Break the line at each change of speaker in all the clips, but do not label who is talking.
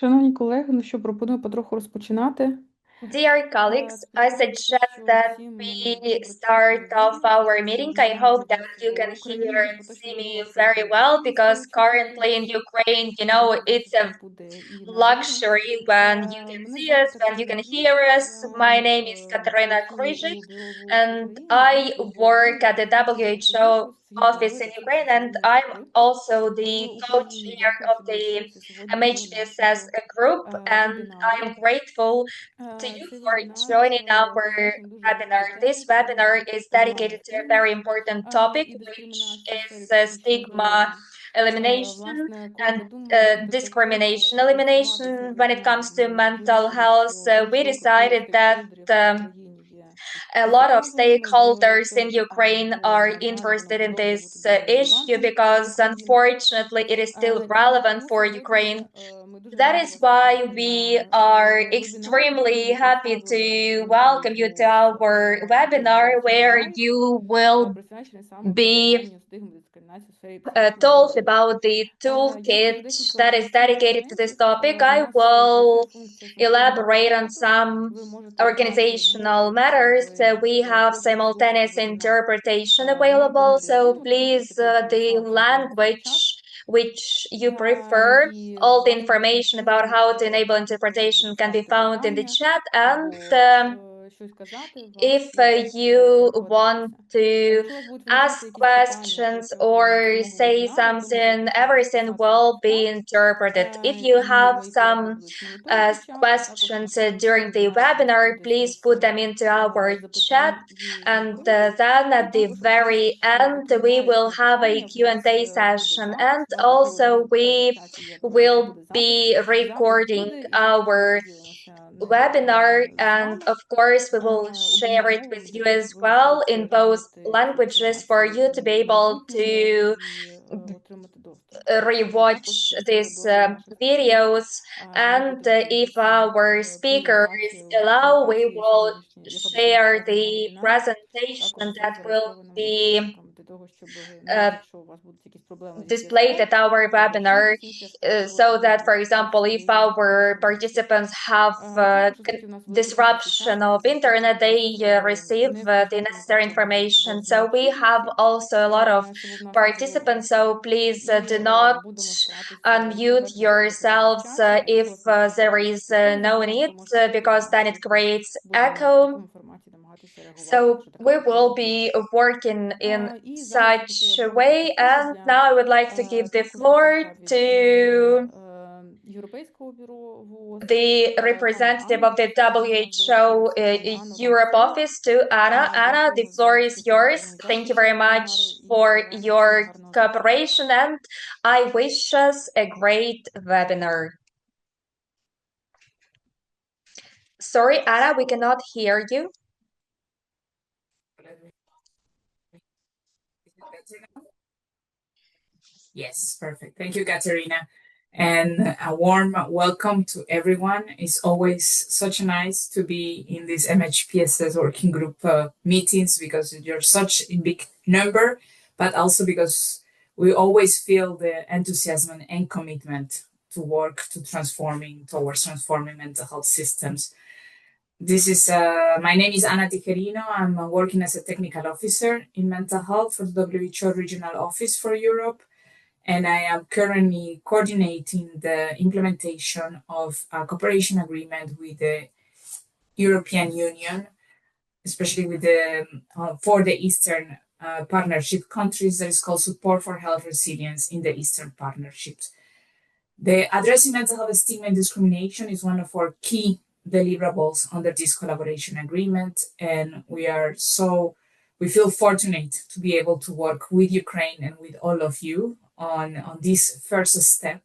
Шановні колеги, ну що, пропоную потроху розпочинати.
Dear colleagues, I suggest that we start off our meeting. I hope that you can hear and see me very well because currently in Ukraine, it's a luxury when you can see us, when you can hear us. My name is Katerina Kryzik, and I work at the WHO office in Ukraine, and I'm also the co-chair of the MHPSS group, and I'm grateful to you for joining our webinar. This webinar is dedicated to a very important topic, which is stigma elimination and discrimination elimination when it comes to mental health. We decided that a lot of stakeholders in Ukraine are interested in this issue because unfortunately it is still relevant for Ukraine. That is why we are extremely happy to welcome you to our webinar where you will be told about the toolkit that is dedicated to this topic. I will elaborate on some organizational matters. We have simultaneous interpretation available, so please, the language which you prefer, all the information about how to enable interpretation can be found in the chat, and if you want to ask questions or say something, everything will be interpreted. If you have some questions during the webinar, please put them into our chat, and then at the very end we will have a Q&A session, and also we will be recording our webinar, and of course we will share it with you as well in both languages for you to be able to rewatch these videos, and if our speakers allow, we will share the presentation that will be displayed at our webinar, so that, for example, if our participants have disruption of internet, they receive the necessary information. So we have also a lot of participants, so please do not unmute yourselves if there is no need, because then it creates echo. So we will be working in such a way, and now I would like to give the floor to the representative of the WHO Europe office, to Anna. Anna, the floor is yours. Thank you very much for your cooperation, and I wish us a great webinar. Sorry, Anna, we cannot hear you.
Yes, perfect. Thank you, Katerina. And a warm welcome to everyone. It's always such nice to be in these MHPSS working group meetings, because you're such a big number, but also because we always feel the enthusiasm and commitment to work towards transforming mental health systems. My name is Ana Tijerino. I'm working as a technical officer in mental health for the WHO Regional Office for Europe. And I am currently coordinating the implementation of a cooperation agreement with the European Union, especially with for the Eastern Partnership countries, that is called Support for Health Resilience in the Eastern Partnerships. The Addressing Mental Health Stigma and Discrimination is one of our key deliverables under this collaboration agreement, and we feel fortunate to be able to work with Ukraine and with all of you on this first step,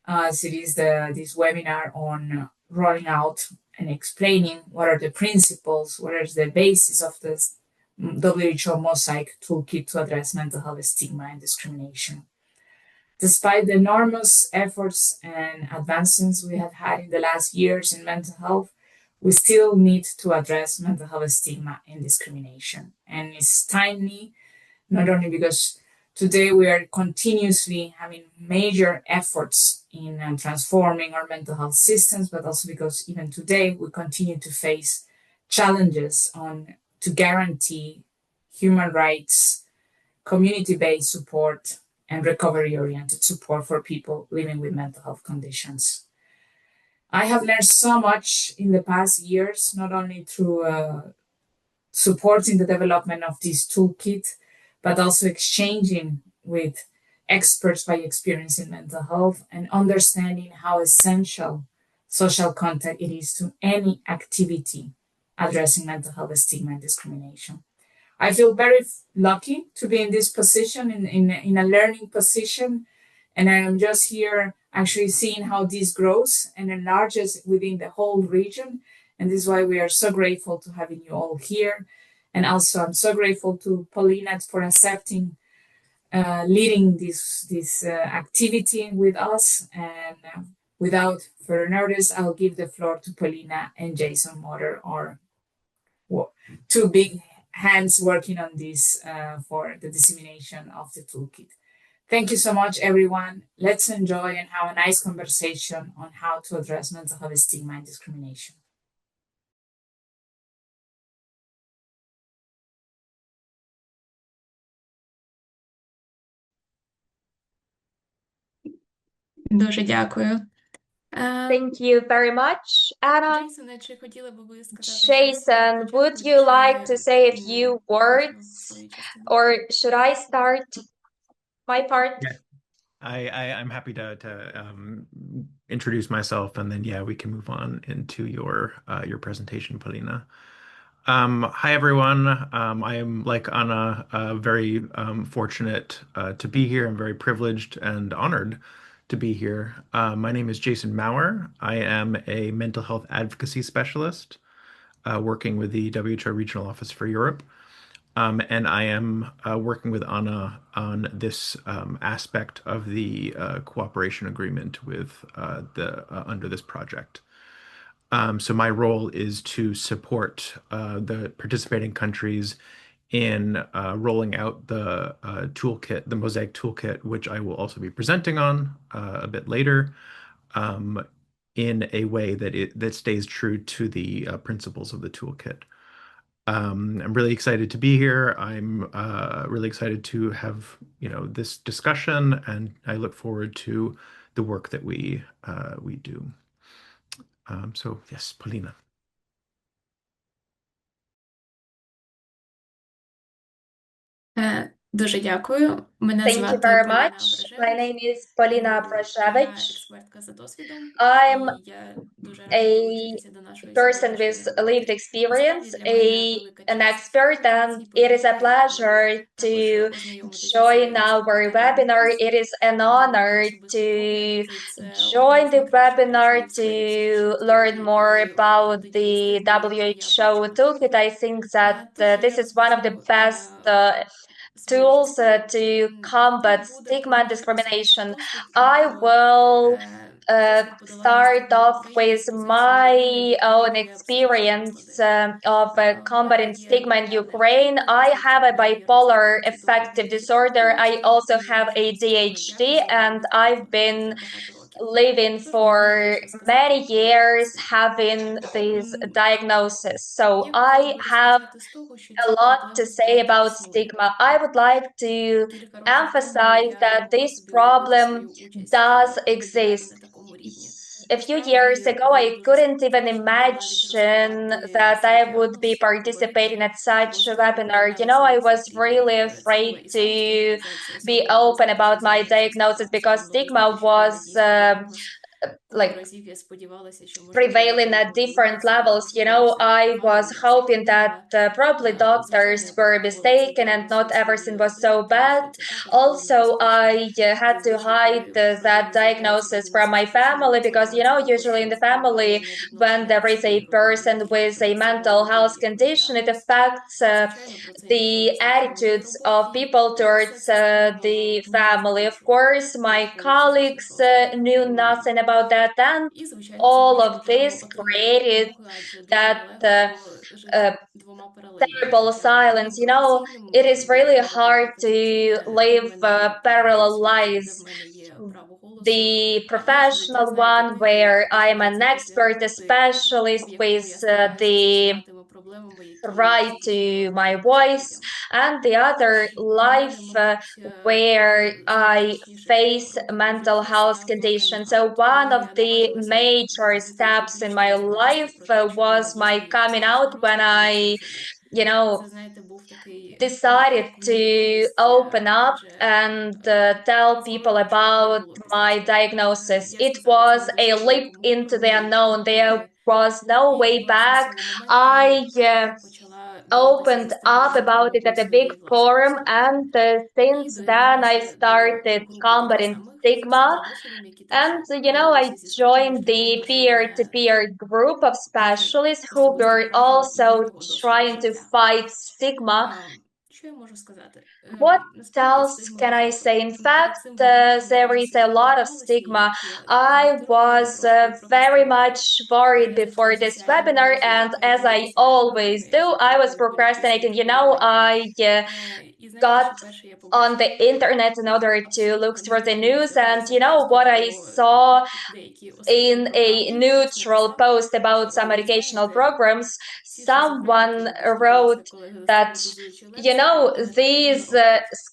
as it is this webinar on rolling out and explaining what are the principles, what is the basis of this WHO Mosaic toolkit to address mental health stigma and discrimination. Despite the enormous efforts and advancements we have had in the last years in mental health, we still need to address mental health stigma and discrimination. And it's timely, not only because Today, we are continuously having major efforts in transforming our mental health systems, but also because even today we continue to face challenges to guarantee human rights, community-based support, and recovery-oriented support for people living with mental health conditions. I have learned so much in the past years, not only through supporting the development of this toolkit, but also exchanging with experts by experience in mental health and understanding how essential social contact it is to any activity addressing mental health stigma and discrimination. I feel very lucky to be in this position, in a learning position, and I am just here actually seeing how this grows and enlarges within the whole region. And this is why we are so grateful to having you all here. And also, I'm so grateful to Paulina for accepting leading this activity with us. And without further notice, I'll give the floor to Paulina and Jason Motter, our two big hands working on this for the dissemination of the toolkit. Thank you so much, everyone. Let's enjoy and have a nice conversation on how to address mental health stigma and discrimination.
Дуже дякую.
Thank you very much, Anna.
Джейсоне, чи хотіли б ви сказати
Jason, would you like to say a few words, or should I start my part?
Yeah. I'm happy to introduce myself, and then we can move on into your presentation, Paulina. Hi everyone. I am, like Anna, very fortunate to be here. I'm very privileged and honored to be here. My name is Jason Maurer. I am a mental health advocacy specialist working with the WHO Regional Office for Europe. And I am working with Anna on this aspect of the cooperation agreement with under this project. So my role is to support the participating countries in rolling out the toolkit, the Mosaic toolkit, which I will also be presenting on a bit later, in a way that stays true to the principles of the toolkit. I'm really excited to be here. I'm really excited to have this discussion, and I look forward to the work that we do. So yes, Paulina.
Дуже дякую. Мене
Thank you
звати
very
Поліна
much. My name is
Я
Polina Brzeziewicz.
експертка за досвідом.
I'm
Я дуже
a
долучитися до нашої
person with
сьогоднішньої
lived experience,
для мене велика
an
честь
expert, and it is a pleasure to join our webinar. It is an honor to join the webinar to learn more about the WHO toolkit. I think that this is one of the best tools to combat stigma and discrimination. I will start off with my own experience of combating stigma in Ukraine. I have a bipolar affective disorder. I also have ADHD, and I've been living for many years having this diagnosis. So I have a lot to say about stigma. I would like to emphasize that this problem does exist. A few years ago, I couldn't even imagine that I would be participating at such a webinar. I was really afraid to be open about my diagnosis because stigma was prevailing at different levels. I was hoping that probably doctors were mistaken and not everything was so bad. Also, I had to hide that diagnosis from my family because, usually in the family, when there is a person with a mental health condition, it affects the attitudes of people towards the family. Of course, my colleagues knew nothing about about that, and
І, звичайно, це
all
дуже
of
важливо
this
отримати
created
допомогу, адже дуже
that
нелегко жити
uh,
двома паралельними
terrible
життями,
silence.
одним професійним,
It is really
де
hard
треба
to
вчити, де в
live
мене є
parallel
світ, де в
lives.
мене є право голосу.
The
Інше життя,
professional
знаєте,
one where I'm an
поживається після
expert
роботи,
specialist
в якому я
with
стикаюся зі
the
всіма тими проблемами, які
right to my voice,
людям.
and the other life where I face mental health conditions. So one of the major steps in my life was my coming out when I, you know,
Це, знаєте, був такий
decided
крок в
to
невідомість,
open up and tell people about my diagnosis. It was a leap into the unknown. There was no way back. I opened up about it at a big forum, and since then I started combating stigma. And I joined the peer-to-peer group of specialists who were also trying to fight stigma.
Що я можу сказати?
What
Насправді
else
стигма
can I
багато.
say? In
Перед
fact,
цим випадком
there is a lot of stigma. I was very much worried before this webinar, and as I always do, I was procrastinating. I got on the internet in order to look through the news, and what I saw in a neutral post about some educational programs, someone wrote that these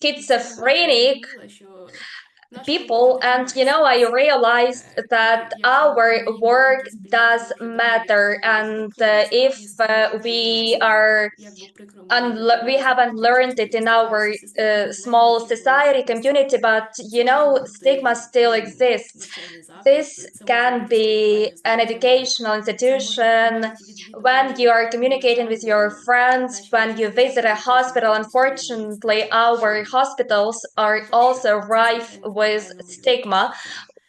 schizophrenic people, and I realized that our work does matter, and if we haven't learned it in our small society community, but stigma still exists. This can be an educational institution, when you are communicating with your friends, when you visit a hospital. Unfortunately, our hospitals are also rife with stigma.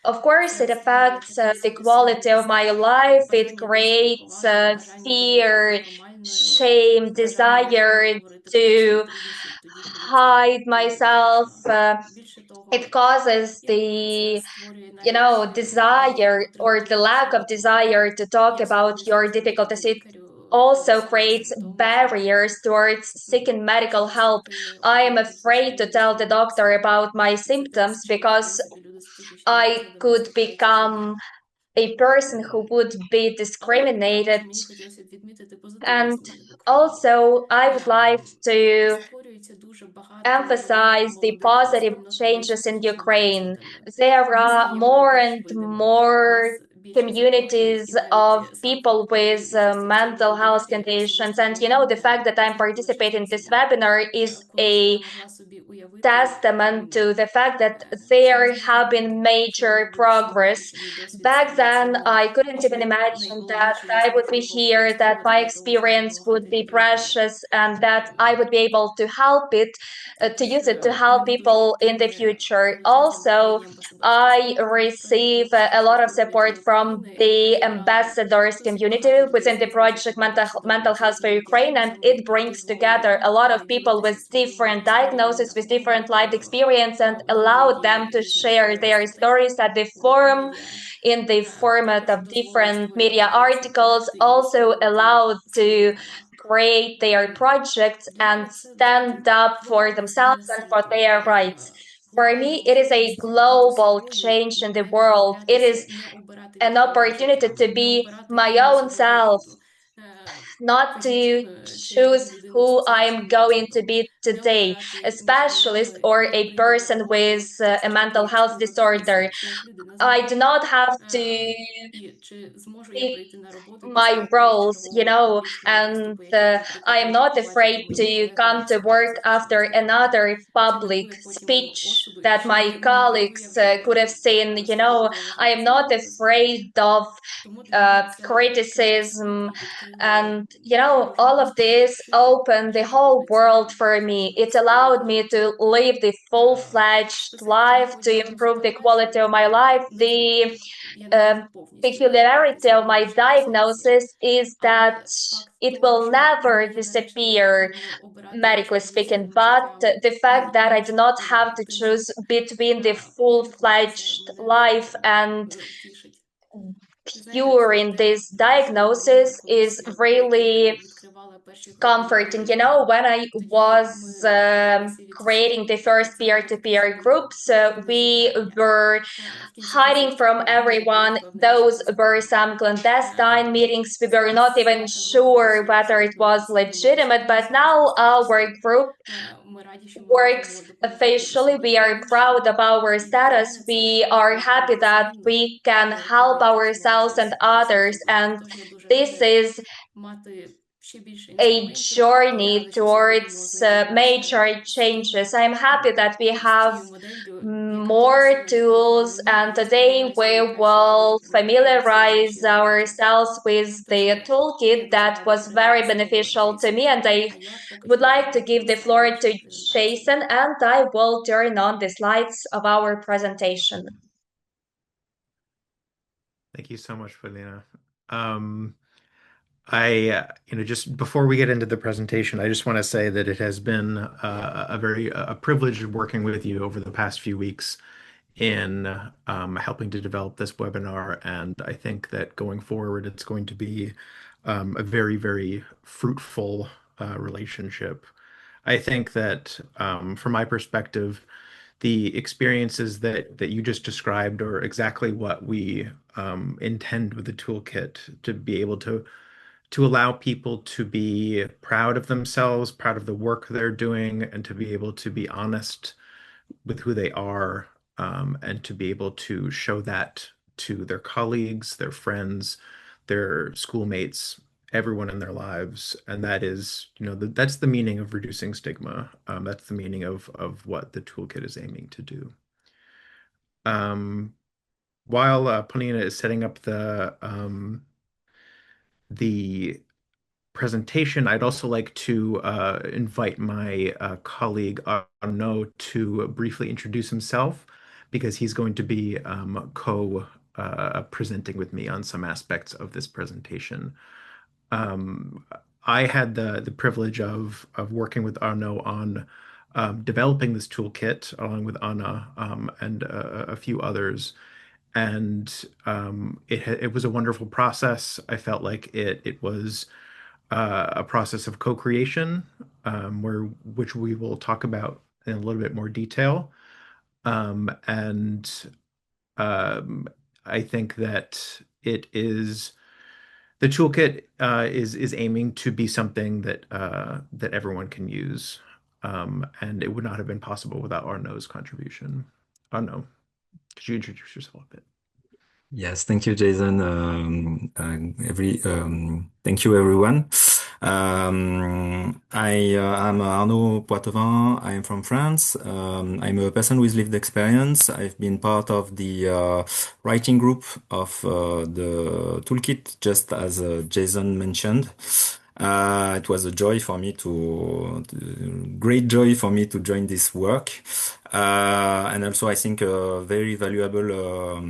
Of course, it affects the quality of my life. It creates fear, shame, desire to hide myself. It causes the desire or the lack of desire to talk about your difficulties. It also creates barriers towards seeking medical help. I am afraid to tell the doctor about my symptoms because I could become a person who would be discriminated. And also, I would like to emphasize the positive changes in Ukraine. There are more and more communities of people with mental health conditions. And the fact that I'm participating in this webinar is a testament to the fact that there have been major progress. Back then, I couldn't even imagine that I would be here, that my experience would be precious, and that I would be able to help it, to use it to help people in the future. Also, I receive a lot of support from the ambassadors community within the project Mental Health for Ukraine, and it brings together a lot of people with different diagnoses, with different life experience, and allowed them to share their stories at the forum in the format of different media articles, also allowed to create their projects and stand up for themselves and for their rights. For me, it is a global change in the world. It is an opportunity to be my own self, not to choose who I am going to be today, a specialist or a person with a mental health disorder. I do not have to pick my roles, and I am not afraid to come to work after another public speech that my colleagues could have seen. I am not afraid of criticism, and all of this opened the whole world for me. It allowed me to live the full-fledged life, to improve the quality of my life. The peculiarity of my diagnosis is that it will never disappear, medically speaking, but the fact that I do not have to choose between the full-fledged life and hearing this diagnosis is really comforting. You know, when I was creating the first peer-to-peer groups, we were hiding from everyone. Those were some clandestine meetings. We were not even sure whether it was legitimate, but now our group works officially. We are proud of our status. We are happy that we can help ourselves and others. And this is a journey towards major changes. I'm happy that we have more tools, and today we will familiarize ourselves with the toolkit that was very beneficial to me. And I would like to give the floor to Jason, and I will turn on the slides of our presentation.
Thank you so much, Felina. Just before we get into the presentation, I just want to say that it has been a privilege working with you over the past few weeks in helping to develop this webinar. And I think that going forward, it's going to be a very, very fruitful relationship. I think that from my perspective, the experiences that you just described are exactly what we intend with the toolkit, to be able to allow people to be proud of themselves, proud of the work they're doing, and to be able to be honest with who they are, and to be able to show that to their colleagues, their friends, their schoolmates, everyone in their lives. And that is, that's the meaning of reducing stigma. That's the meaning of what the toolkit is aiming to do. While Polina is setting up the presentation, I'd also like to invite my colleague Arnaud to briefly introduce himself, because he's going to be co-presenting with me on some aspects of this presentation. I had the privilege of working with Arnaud on developing this toolkit along with Anna and a few others. And it was a wonderful process. I felt like it was a process of co-creation, which we will talk about in a little bit more detail. And I think that the toolkit is aiming to be something that everyone can use, and it would not have been possible without Arnaud's contribution. Arnaud, could you introduce yourself a bit?
Yes, thank you, Jason. Thank you, everyone. I am Arnaud Poitevin. I am from France. I'm a person with lived experience. I've been part of the writing group of the toolkit, just as Jason mentioned. It was a great joy for me to join this work. And also I think a very valuable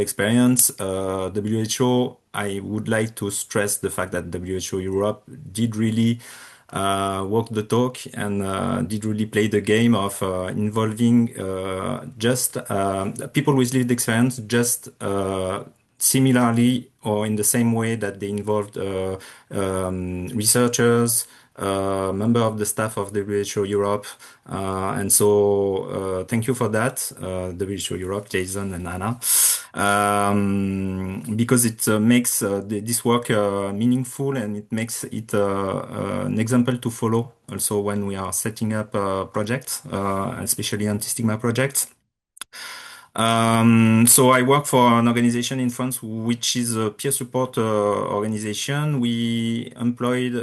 experience. WHO, I would like to stress the fact that WHO Europe did really walk the talk and did really play the game of involving just people with lived experience, just similarly or in the same way that they involved researchers, member of the staff of WHO Europe, and so thank you for that, WHO Europe, Jason and Anna, because it makes this work meaningful, and it makes it an example to follow also when we are setting up projects, especially anti-stigma projects. So I work for an organization in France, which is a peer support organization. We employed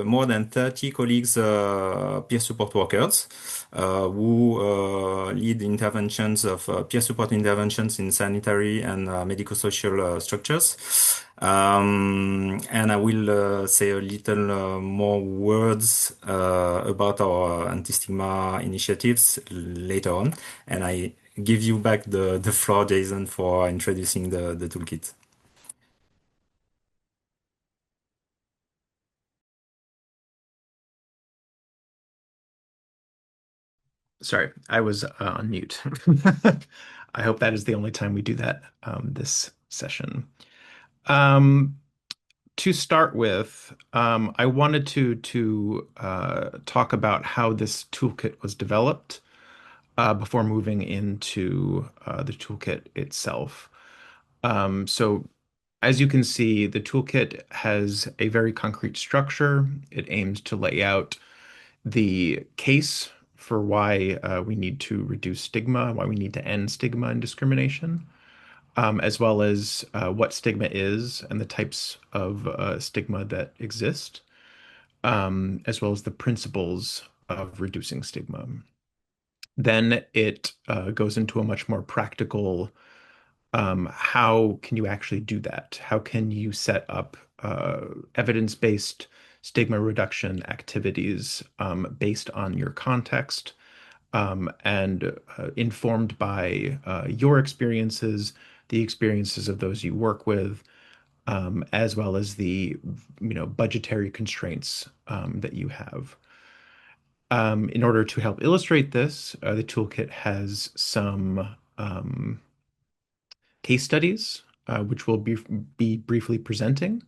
more than 30 colleagues, peer support workers, who lead interventions of peer support interventions in sanitary and medico-social structures. And I will say a little more words about our anti-stigma initiatives later on. And I give you back the floor, Jason, for introducing the toolkit.
Sorry, I was on mute. I hope that is the only time we do that this session. Um, to start with, I wanted to talk about how this toolkit was developed before moving into the toolkit itself. So as you can see, the toolkit has a very concrete structure. It aims to lay out the case for why we need to reduce stigma, why we need to end stigma and discrimination, as well as what stigma is and the types of stigma that exist, as well as the principles of reducing stigma. Then it goes into a much more practical how can you actually do that? How can you set up evidence-based stigma reduction activities based on your context and informed by your experiences, the experiences of those you work with, as well as the budgetary constraints that you have. In order to help illustrate this, the toolkit has some case studies, which we'll be briefly presenting,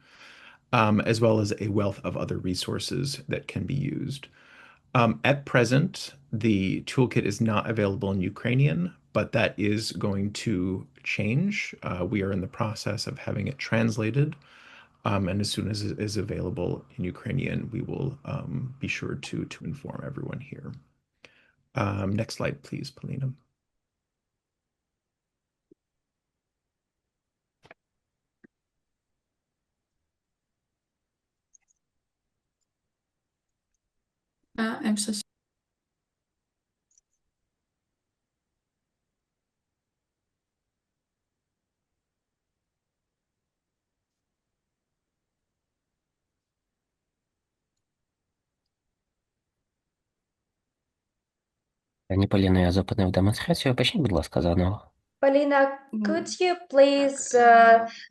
as well as a wealth of other resources that can be used. At present, the toolkit is not available in Ukrainian, but that is going to change. We are in the process of having it translated, and as soon as it is available in Ukrainian, we will be sure to inform everyone here. Next slide, please, Polina.
I'm so
Пані Поліно, я зупинив демонстрацію. Почніть, будь ласка, заново.
Polina, could you please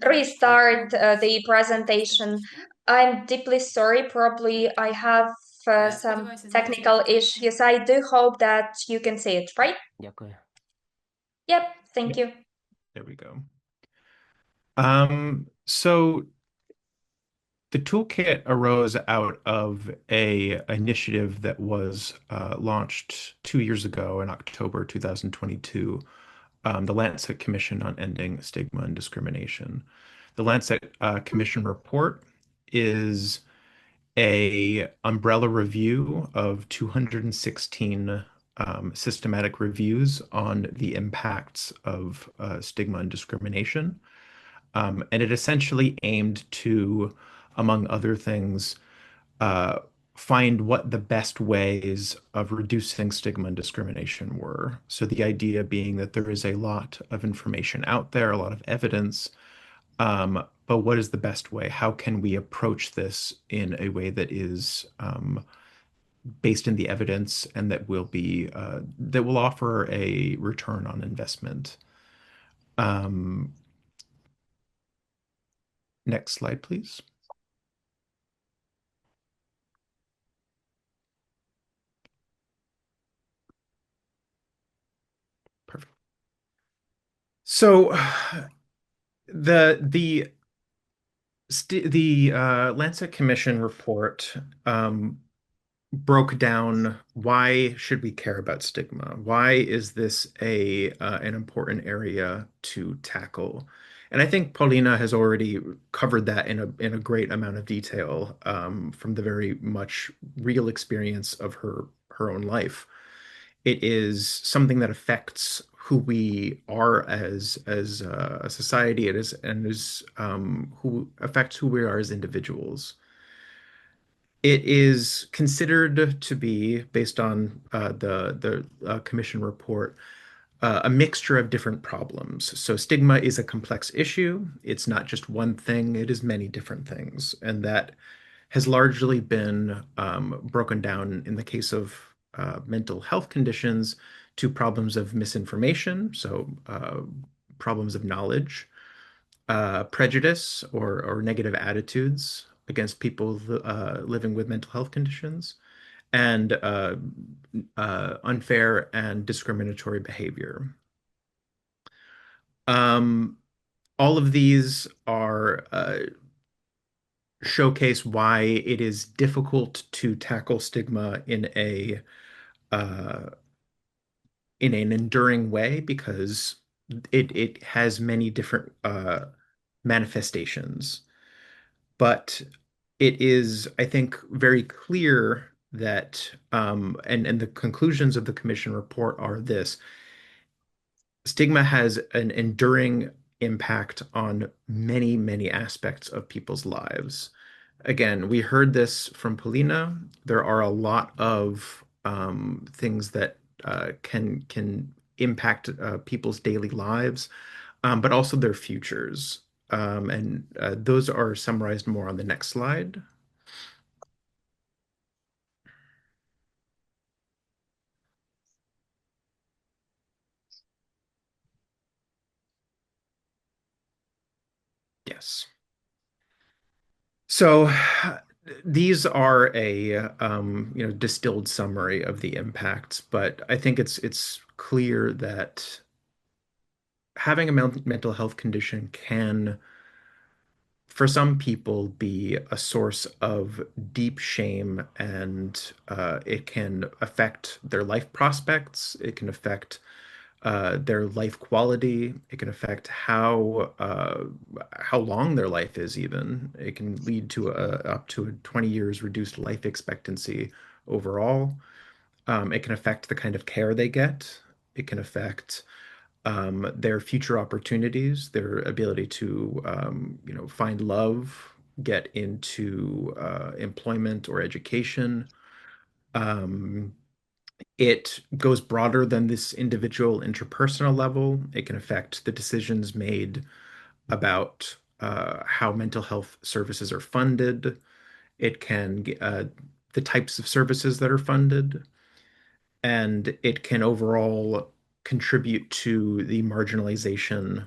restart the presentation? I'm deeply sorry. Probably I have some technical issues. I do hope that you can see it, right?
Дякую.
Yep, thank you.
There we go. So the toolkit arose out of a initiative that was launched 2 years ago in October 2022, the Lancet Commission on Ending Stigma and Discrimination. The Lancet Commission report is a umbrella review of 216 systematic reviews on the impacts of stigma and discrimination. And it essentially aimed to, among other things, find what the best ways of reducing stigma and discrimination were. So the idea being that there is a lot of information out there, a lot of evidence, but what is the best way? How can we approach this in a way that is based in the evidence and that will be that will offer a return on investment? Next slide, please. Perfect. So the Lancet Commission report broke down why should we care about stigma? Why is this an important area to tackle? And I think Paulina has already covered that in a great amount of detail from the very much real experience of her own life. It is something that affects who we are as a society. It is who affects who we are as individuals. It is considered to be, based on the commission report, a mixture of different problems. So stigma is a complex issue. It's not just one thing, it is many different things. And that has largely been broken down in the case of mental health conditions to problems of misinformation, so problems of knowledge, prejudice or negative attitudes against people living with mental health conditions, and unfair and discriminatory behavior. All of these are showcase why it is difficult to tackle stigma uh, in an enduring way because it has many different manifestations. But it is, I think, very clear that, and the conclusions of the commission report are this: stigma has an enduring impact on many, many aspects of people's lives. Again, we heard this from Polina. There are a lot of things that can impact people's daily lives, but also their futures. And those are summarized more on the next slide. Yes. So these are a distilled summary of the impacts, but I think it's clear that having a mental health condition can, for some people, be a source of deep shame, and it can affect their life prospects. It can affect their life quality. It can affect how long their life is even. It can lead to up to a 20 years reduced life expectancy overall. It can affect the kind of care they get. It can affect their future opportunities, their ability to find love, get into employment or education. Um, it goes broader than this individual interpersonal level. It can affect the decisions made about how mental health services are funded. It can the types of services that are funded, and it can overall contribute to the marginalization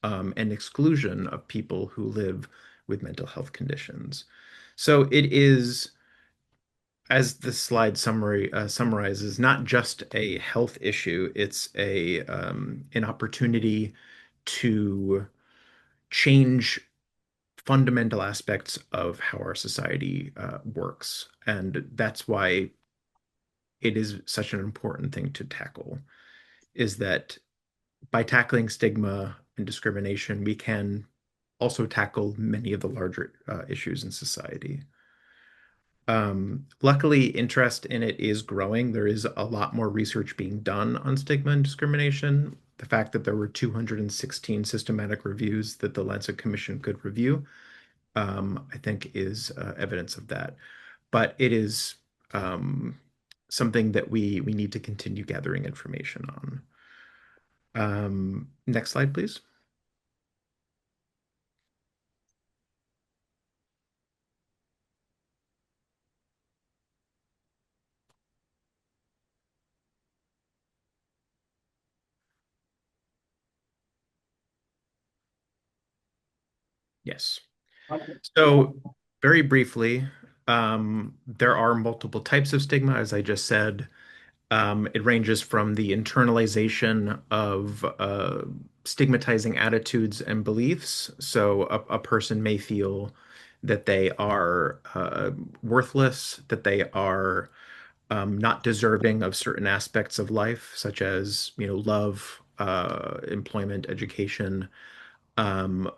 and exclusion of people who live with mental health conditions. So it is, as the slide summary summarizes, not just a health issue, it's an opportunity to change fundamental aspects of how our society works. And that's why it is such an important thing to tackle, is that by tackling stigma and discrimination, we can also tackle many of the larger issues in society. Luckily, interest in it is growing. There is a lot more research being done on stigma and discrimination. The fact that there were 216 systematic reviews that the Lancet Commission could review, I think, is evidence of that. But it is something that we need to continue gathering information on. Next slide, please. Yes. So very briefly, there are multiple types of stigma, as I just said. It ranges from the internalization of stigmatizing attitudes and beliefs. So a person may feel that they are worthless, that they are not deserving of certain aspects of life, such as, love, employment, education. Um,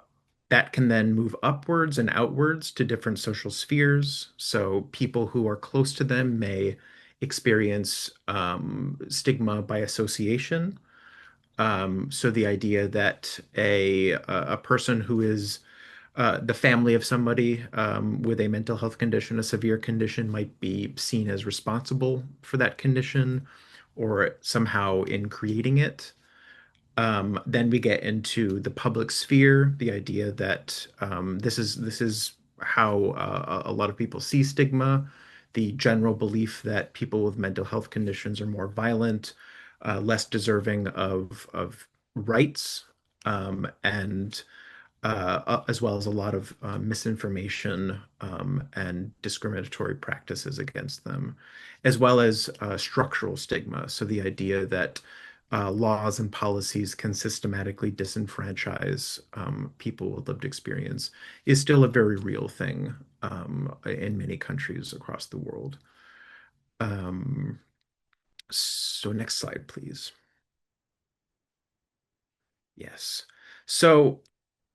that can then move upwards and outwards to different social spheres. So people who are close to them may experience stigma by association. So the idea that a person who is the family of somebody with a mental health condition, a severe condition, might be seen as responsible for that condition or somehow in creating it. Then we get into the public sphere, the idea that this is how a lot of people see stigma, the general belief that people with mental health conditions are more violent, less deserving of rights, and as well as a lot of misinformation and discriminatory practices against them, as well as structural stigma. So the idea that laws and policies can systematically disenfranchise people with lived experience is still a very real thing in many countries across the world. So next slide, please. Yes. So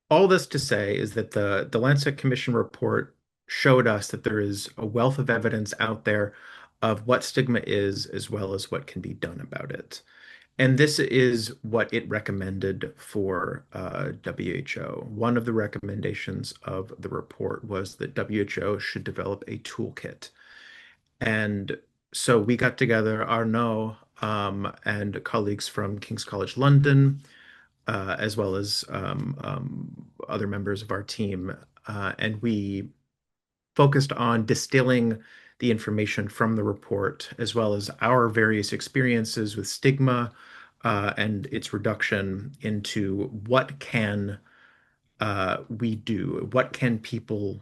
all this to say is that the Lancet Commission report showed us that there is a wealth of evidence out there of what stigma is, as well as what can be done about it. And this is what it recommended for WHO. One of the recommendations of the report was that WHO should develop a toolkit. And so we got together, Arnaud and colleagues from King's College London, as well as other members of our team. And we focused on distilling the information from the report, as well as our various experiences with stigma and its reduction into what can we do? What can people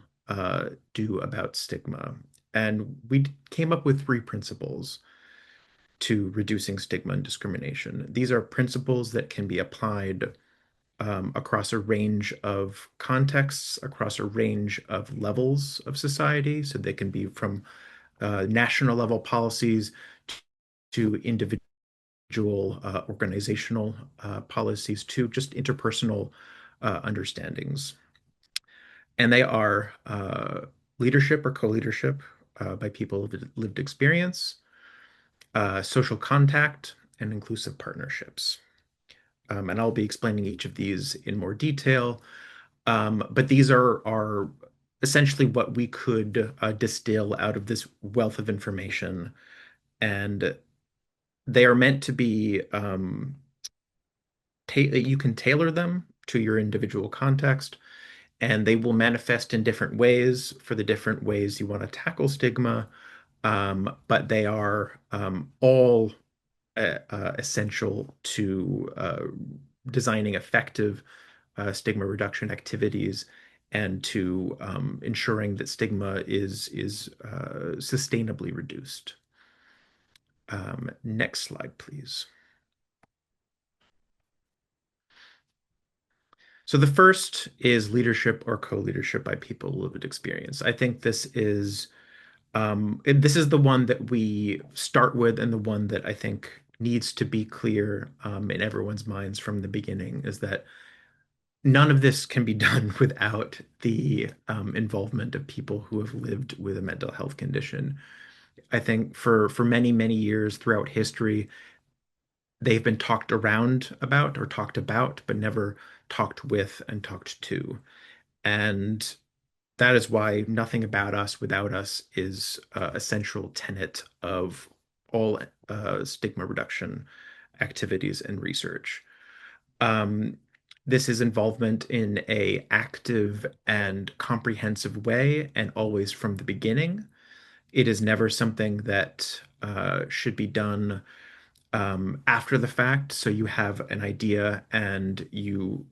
do about stigma? And we came up with 3 principles to reducing stigma and discrimination. These are principles that can be applied across a range of contexts, across a range of levels of society. So they can be from national level policies to individual organizational policies to just interpersonal understandings. And they are leadership or co-leadership by people with lived experience, social contact, and inclusive partnerships. And I'll be explaining each of these in more detail. But these are essentially what we could distill out of this wealth of information. And they are meant to be, you can tailor them to your individual context, and they will manifest in different ways for the different ways you want to tackle stigma. But they are all essential to designing effective stigma reduction activities and to ensuring that stigma is sustainably reduced. Next slide, please. So the first is leadership or co-leadership by people with lived experience. I think this is the one that we start with, and the one that I think needs to be clear in everyone's minds from the beginning, is that none of this can be done without the involvement of people who have lived with a mental health condition. I think for many, many years throughout history, they've been talked around about or talked about, but never talked with and talked to. And that is why nothing about us without us is a central tenet of all stigma reduction activities and research. This is involvement in an active and comprehensive way, and always from the beginning. It is never something that should be done after the fact. So you have an idea and you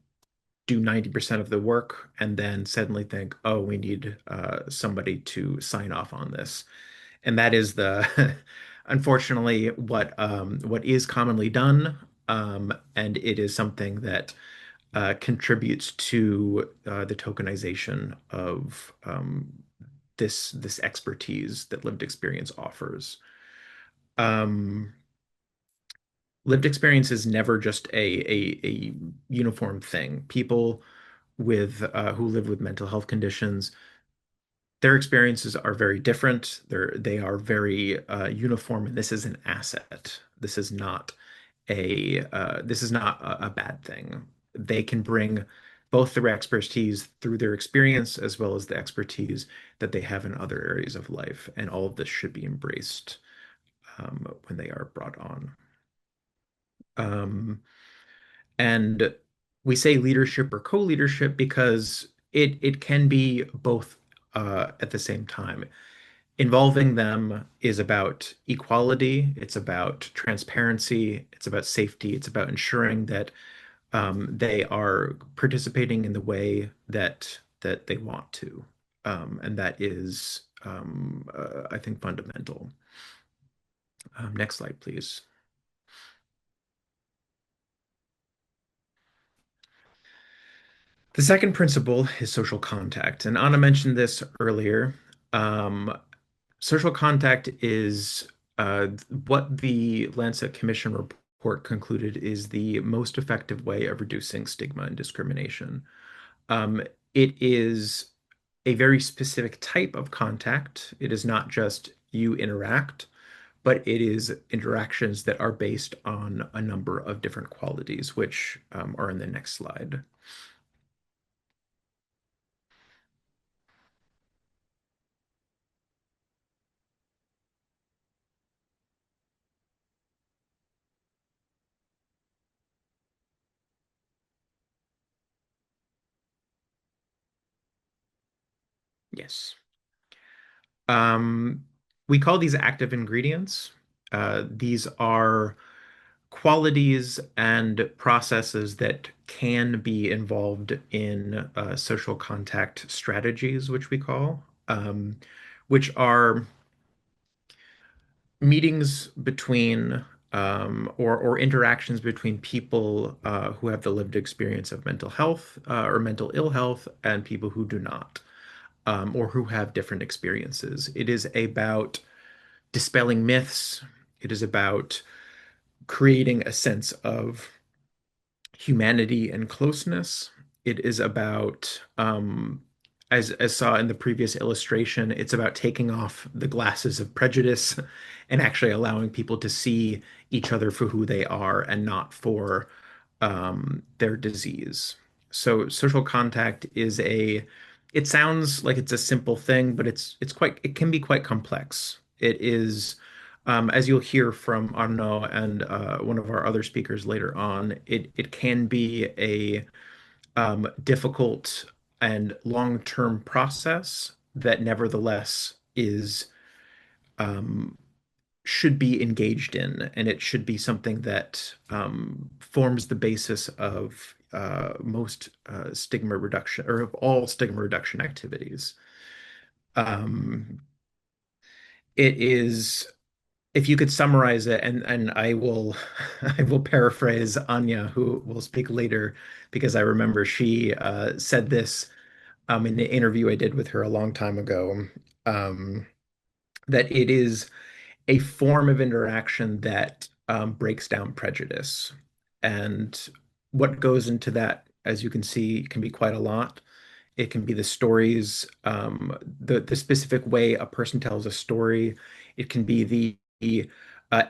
do 90% of the work and then suddenly think, oh, we need somebody to sign off on this. And that is unfortunately what is commonly done. And it is something that contributes to the tokenization of this expertise that lived experience offers. Lived experience is never just a uniform thing. People who live with mental health conditions, their experiences are very different. They are very uniform, and this is an asset. This is not a bad thing. They can bring both their expertise through their experience, as well as the expertise that they have in other areas of life, and all of this should be embraced when they are brought on. And we say leadership or co-leadership because it can be both at the same time. Involving them is about equality, it's about transparency, it's about safety, it's about ensuring that they are participating in the way that they want to, and that is, I think, fundamental. Next slide, please. The second principle is social contact, and Anna mentioned this earlier. Social contact is what the Lancet Commission report concluded is the most effective way of reducing stigma and discrimination. It is a very specific type of contact. It is not just you interact, but it is interactions that are based on a number of different qualities, which are in the next slide. Yes. We call these active ingredients. These are qualities and processes that can be involved in social contact strategies, which we call, which are meetings between or interactions between people who have the lived experience of mental health or mental ill health and people who do not, or who have different experiences. It is about dispelling myths. It is about creating a sense of humanity and closeness. It is about, as saw in the previous illustration, it's about taking off the glasses of prejudice and actually allowing people to see each other for who they are and not for their disease. So social contact is it sounds like it's a simple thing, but it can be quite complex. It is, as you'll hear from Arnaud and one of our other speakers later on, it can be a difficult and long-term process that nevertheless is should be engaged in, and it should be something that forms the basis of most stigma reduction or of all stigma reduction activities. It is, if you could summarize it, and I will I will paraphrase Anya, who will speak later, because I remember she said this in the interview I did with her a long time ago, that it is a form of interaction that breaks down prejudice. And what goes into that, as you can see, can be quite a lot. It can be the stories, the specific way a person tells a story. It can be the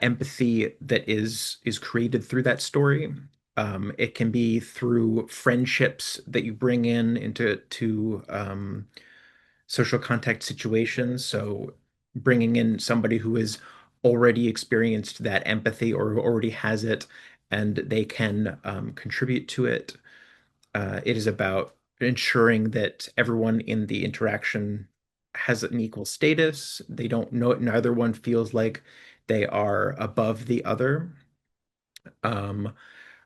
empathy that is created through that story. It can be through friendships that you bring into social contact situations. So bringing in somebody who has already experienced that empathy or who already has it, and they can contribute to it. It is about ensuring that everyone in the interaction has an equal status. They don't know it, neither one feels like they are above the other.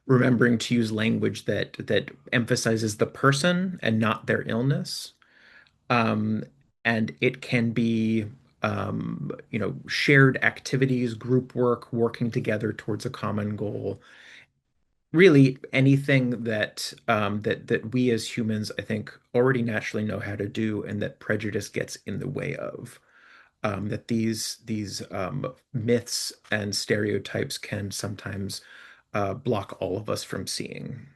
Remembering to use language that emphasizes the person and not their illness. Um, and it can be, shared activities, group work, working together towards a common goal. Really, anything that we as humans, I think, already naturally know how to do, and that prejudice gets in the way of. That these myths and stereotypes can sometimes block all of us from seeing.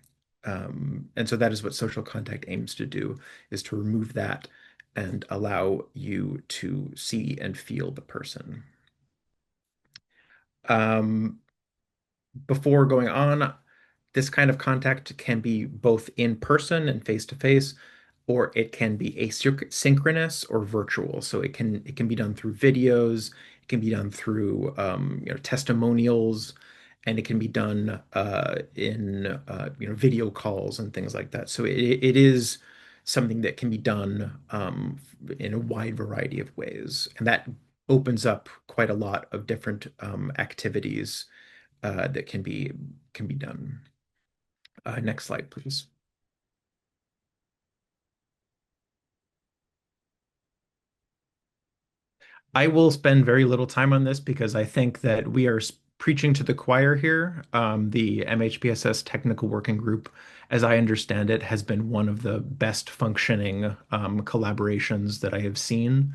And so that is what social contact aims to do, is to remove that and allow you to see and feel the person. Before going on, this kind of contact can be both in person and face to face, or it can be asynchronous or virtual. So it can be done through videos, it can be done through testimonials, and it can be done in video calls and things like that. So it is something that can be done in a wide variety of ways, and that opens up quite a lot of different activities that can be done. Next slide, please. I will spend very little time on this because I think that we are preaching to the choir here. The MHPSS Technical Working Group, as I understand it, has been one of the best functioning collaborations that I have seen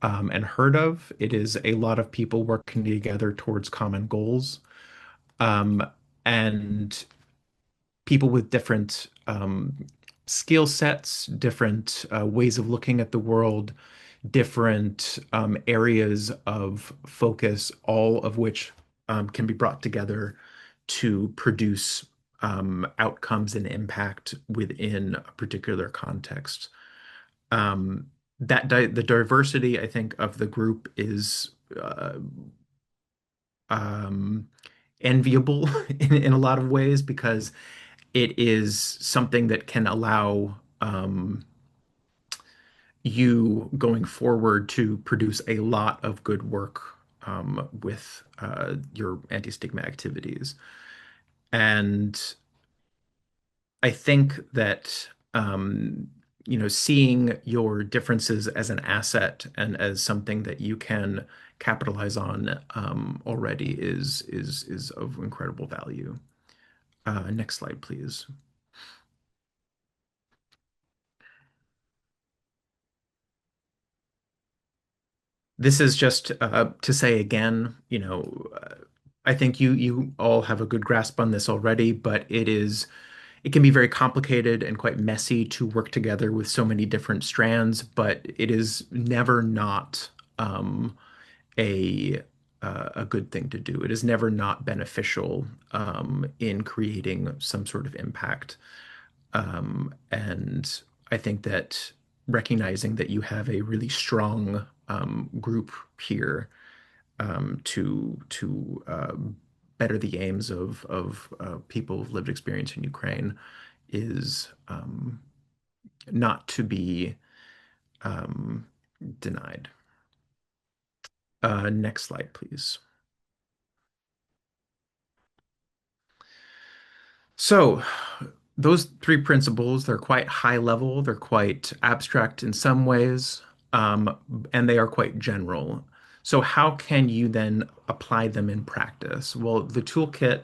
and heard of. It is a lot of people working together towards common goals, um, and people with different skill sets, different ways of looking at the world, different areas of focus, all of which can be brought together to produce outcomes and impact within a particular context. The diversity, I think, of the group is enviable in a lot of ways because it is something that can allow you going forward to produce a lot of good work with your anti-stigma activities. And I think that seeing your differences as an asset and as something that you can capitalize on already is of incredible value. Next slide, please. This is just to say again, I think you all have a good grasp on this already, but it can be very complicated and quite messy to work together with so many different strands, but it is never not a a good thing to do. It is never not beneficial in creating some sort of impact. And I think that recognizing that you have a really strong group here to better the aims of people with lived experience in Ukraine is not to be denied. Next slide, please. So those three principles, they're quite high level, they're quite abstract in some ways, and they are quite general. So how can you then apply them in practice? Well, the toolkit,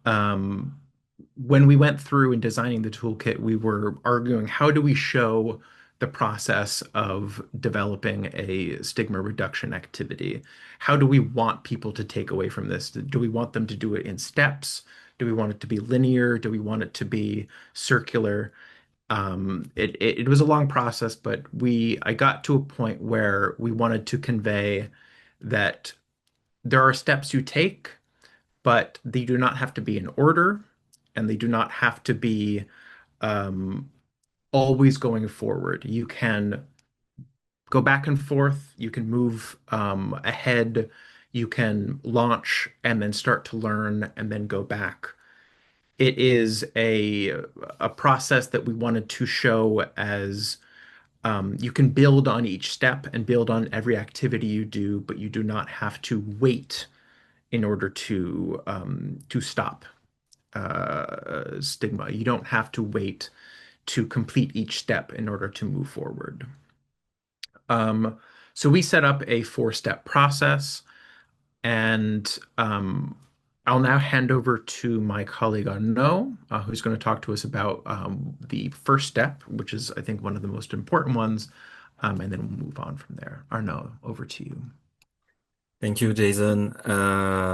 when we went through and designing the toolkit, we were arguing how do we show the process of developing a stigma reduction activity? How do we want people to take away from this? Do we want them to do it in steps? Do we want it to be linear? Do we want it to be circular? It was a long process, but I got to a point where we wanted to convey that there are steps you take, but they do not have to be in order, and they do not have to be always going forward. You can go back and forth, you can move ahead, you can launch and then start to learn and then go back. It is a process that we wanted to show as you can build on each step and build on every activity you do, but you do not have to wait in order to stop stigma. You don't have to wait to complete each step in order to move forward. So we set up a 4-step process, and I'll now hand over to my colleague Arnaud, who's going to talk to us about the first step, which is, I think, one of the most important ones, and then we'll move on from there. Arnaud, over to you.
Thank you, Jason.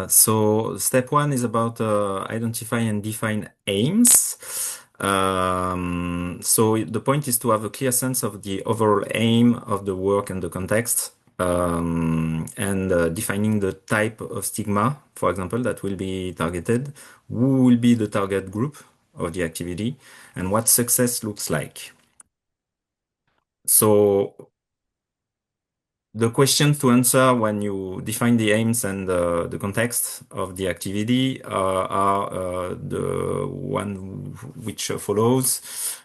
So step 1 is about identify and define aims. So the point is to have a clear sense of the overall aim of the work and the context, and defining the type of stigma, for example, that will be targeted, who will be the target group of the activity, and what success looks like. So the questions to answer when you define the aims and the context of the activity are the one which follows.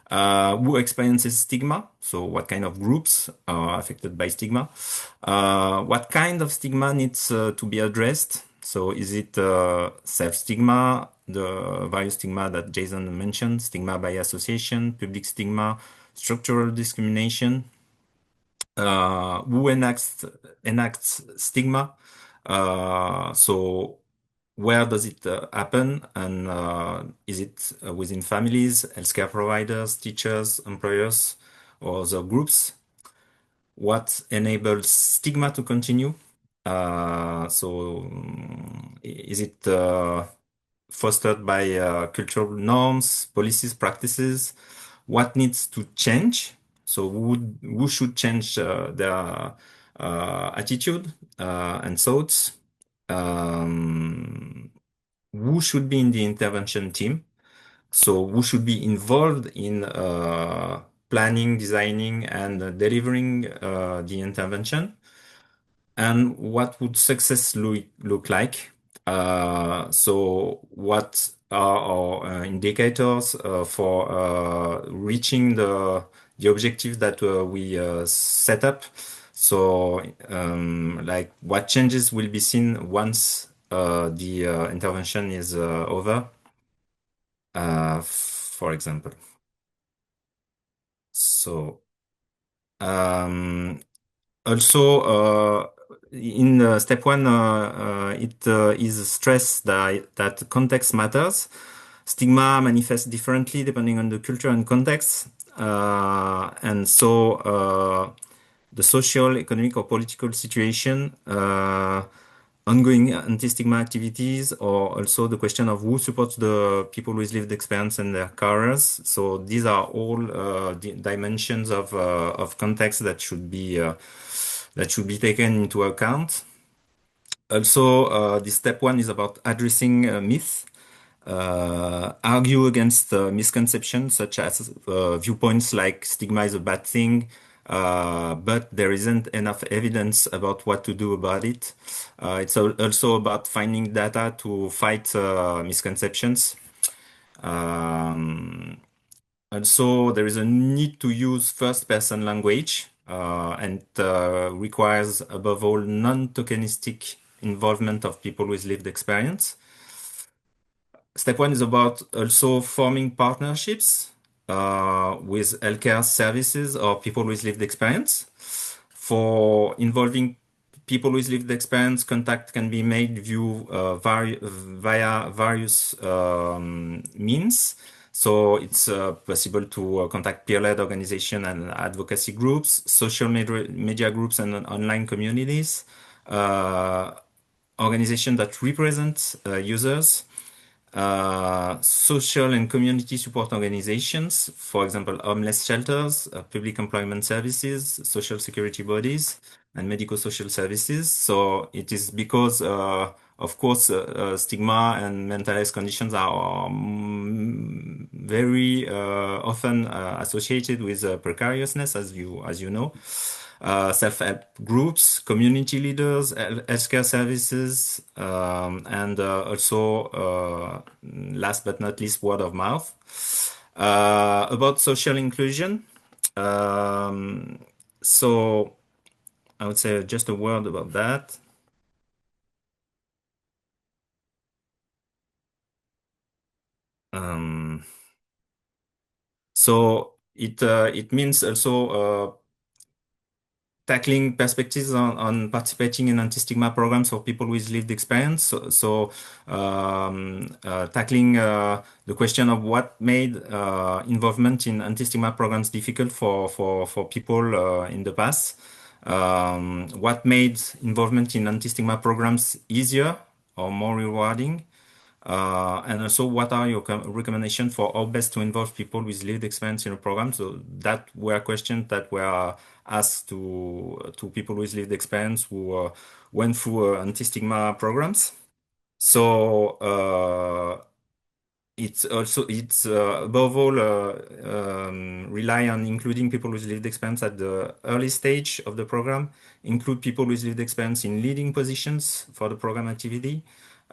Who experiences stigma? So what kind of groups are affected by stigma? What kind of stigma needs to be addressed? So is it self-stigma, the various stigma that Jason mentioned: stigma by association, public stigma, structural discrimination. Who enacts stigma? So where does it happen? And is it within families, healthcare providers, teachers, employers, or other groups? What enables stigma to continue? Is it fostered by cultural norms, policies, practices? What needs to change? So who should change their attitude and thoughts? Who should be in the intervention team? So who should be involved in planning, designing, and delivering the intervention? And what would success look like? So what are our indicators for reaching the objective that we set up? So like what changes will be seen once the intervention is over, for example. So also, in step one, it is stressed that context matters. Stigma manifests differently depending on the culture and context. And so the social, economic, or political situation, ongoing anti-stigma activities, or also the question of who supports the people with lived experience and their carers. So these are all the dimensions of context that should be taken into account. Also, this step one is about addressing myths, argue against misconceptions such as viewpoints like stigma is a bad thing, but there isn't enough evidence about what to do about it. It's also about finding data to fight misconceptions. Also, there is a need to use first-person language, and requires, above all, non-tokenistic involvement of people with lived experience. Step one is about also forming partnerships with healthcare services or people with lived experience. For involving people with lived experience, contact can be made via various means. So it's possible to contact peer-led organization and advocacy groups, social media groups and online communities, organizations that represent users, social and community support organizations, for example, homeless shelters, public employment services, social security bodies, and medical social services. So it is because, of course, stigma and mental health conditions are very often associated with precariousness, as you know. Self-help groups, community leaders, healthcare services, and also, last but not least, word of mouth. About social inclusion, so I would say just a word about that. So it means also tackling perspectives on participating in anti-stigma programs for people with lived experience. So tackling the question of what made involvement in anti-stigma programs difficult for people in the past. What made involvement in anti-stigma programs easier or more rewarding? And also, what are your recommendations for how best to involve people with lived experience in a program? So that were questions that were asked to people with lived experience who went through anti-stigma programs. So it's above all rely on including people with lived experience at the early stage of the program, include people with lived experience in leading positions for the program activity,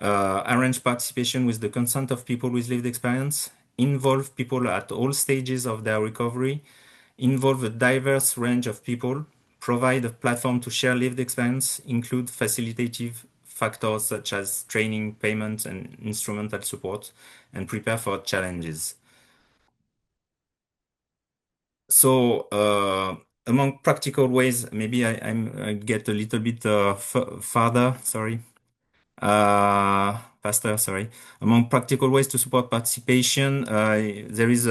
arrange participation with the consent of people with lived experience, involve people at all stages of their recovery, involve a diverse range of people, provide a platform to share lived experience, include factors such as training, payment, and instrumental support, and prepare for challenges. So, among practical ways, maybe I get a little bit farther, sorry. Faster, sorry. Among practical ways to support participation, there is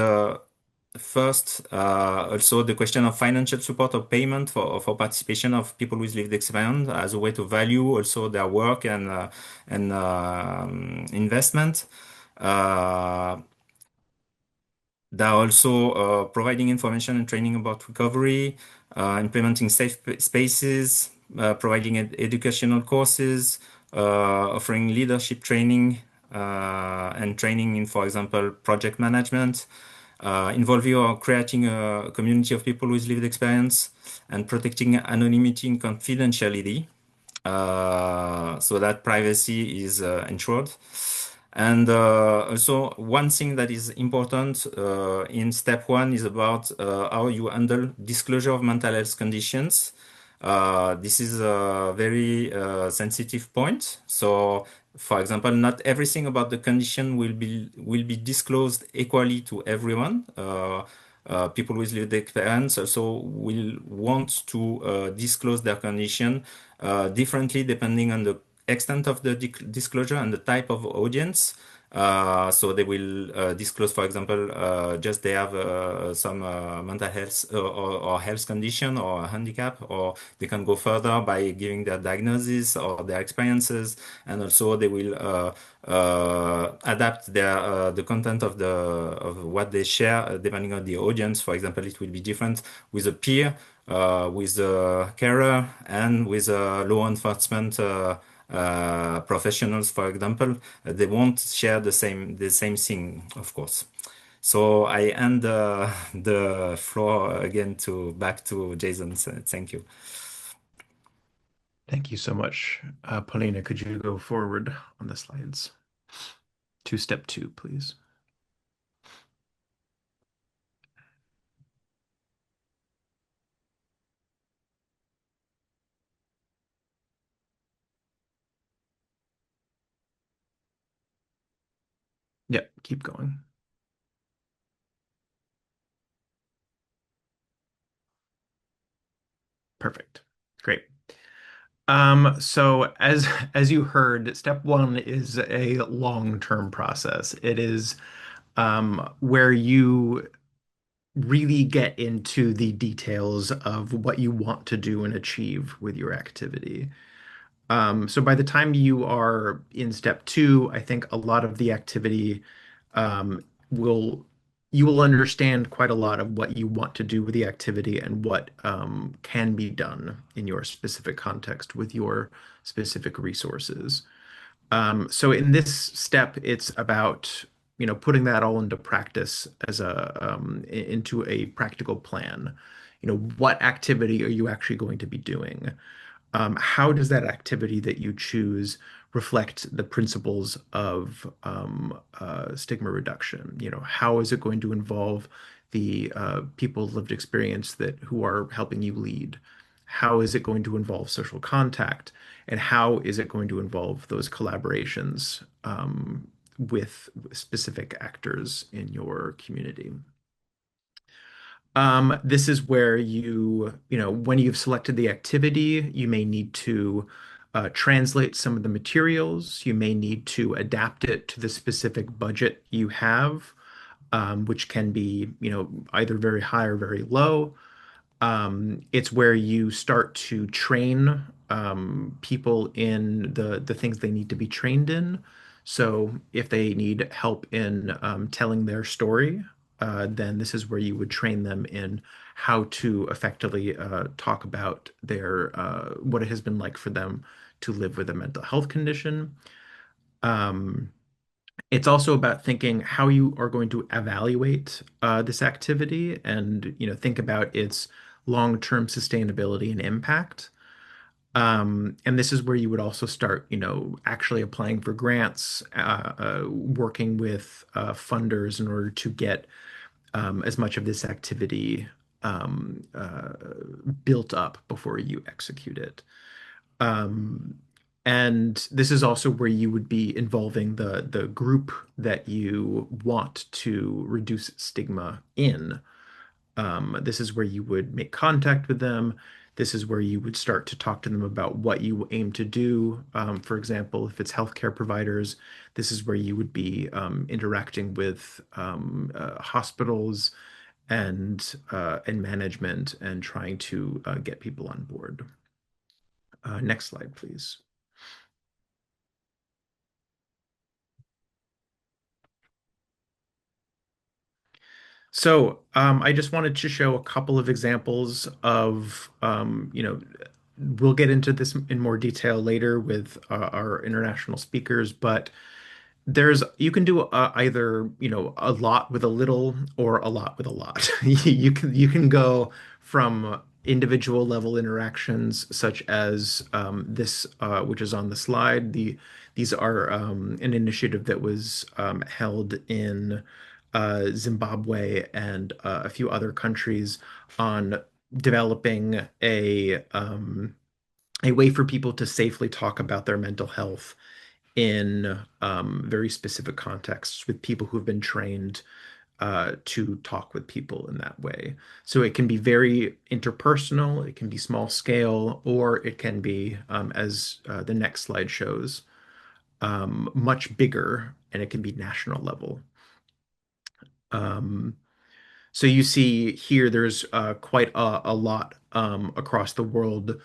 first also the question of financial support or payment for participation of people with lived experience as a way to value also their work and investment. They're also providing information and training about recovery, implementing safe spaces, providing educational courses, offering leadership training and training in, for example, project management, involving or creating a community of people with lived experience, and protecting anonymity and confidentiality so that privacy is ensured. And also, one thing that is important in step one is about how you handle disclosure of mental health conditions. This is a very sensitive point. So, for example, not everything about the condition will be disclosed equally to everyone. People with lived experience also will want to disclose their condition differently depending on the extent of the disclosure and the type of audience. So they will disclose, for example, just they have some mental health or health condition or a handicap, or they can go further by giving their diagnosis or their experiences, and also they will adapt the content of what they share depending on the audience. For example, it will be different with a peer, with a carer, and with a law enforcement professionals, for example. They won't share the same thing, of course. So I hand the floor again back to Jason. So thank you.
Thank you so much. Paulina, could you go forward on the slides to step 2, please? Yep, keep going. Perfect. Great. So as you heard, step 1 is a long-term process. It is where you really get into the details of what you want to do and achieve with your activity. So by the time you are in step 2, I think a lot of the activity um, will you will understand quite a lot of what you want to do with the activity and what can be done in your specific context with your specific resources. So in this step, it's about putting that all into practice as into a practical plan. What activity are you actually going to be doing? How does that activity that you choose reflect the principles of stigma reduction? How is it going to involve the people lived experience who are helping you lead? How is it going to involve social contact? And how is it going to involve those collaborations with specific actors in your community? This is where when you've selected the activity, you may need to translate some of the materials. You may need to adapt it to the specific budget you have, which can be, either very high or very low. It's where you start to train people in the things they need to be trained in. So if they need help in telling their story, then this is where you would train them in how to effectively talk about what it has been like for them to live with a mental health condition. It's also about thinking how you are going to evaluate this activity and think about its long-term sustainability and impact. And this is where you would also start, actually applying for grants, working with funders in order to get as much of this activity built up before you execute it. And this is also where you would be involving the group that you want to reduce stigma in. This is where you would make contact with them. This is where you would start to talk to them about what you aim to do. For example, if it's healthcare providers, this is where you would be interacting with hospitals and management and trying to get people on board. Next slide, please. So I just wanted to show a couple of examples of, we'll get into this in more detail later with our international speakers, but you can do either, a lot with a little or a lot with a lot. You can go from individual level interactions such as this, which is on the slide. These are an initiative that was held in Zimbabwe and a few other countries on developing a way for people to safely talk about their mental health in very specific contexts with people who've been trained to talk with people in that way. So it can be very interpersonal, it can be small scale, or it can be, as the next slide shows, much bigger, and it can be national level. So you see here there's quite a lot across the world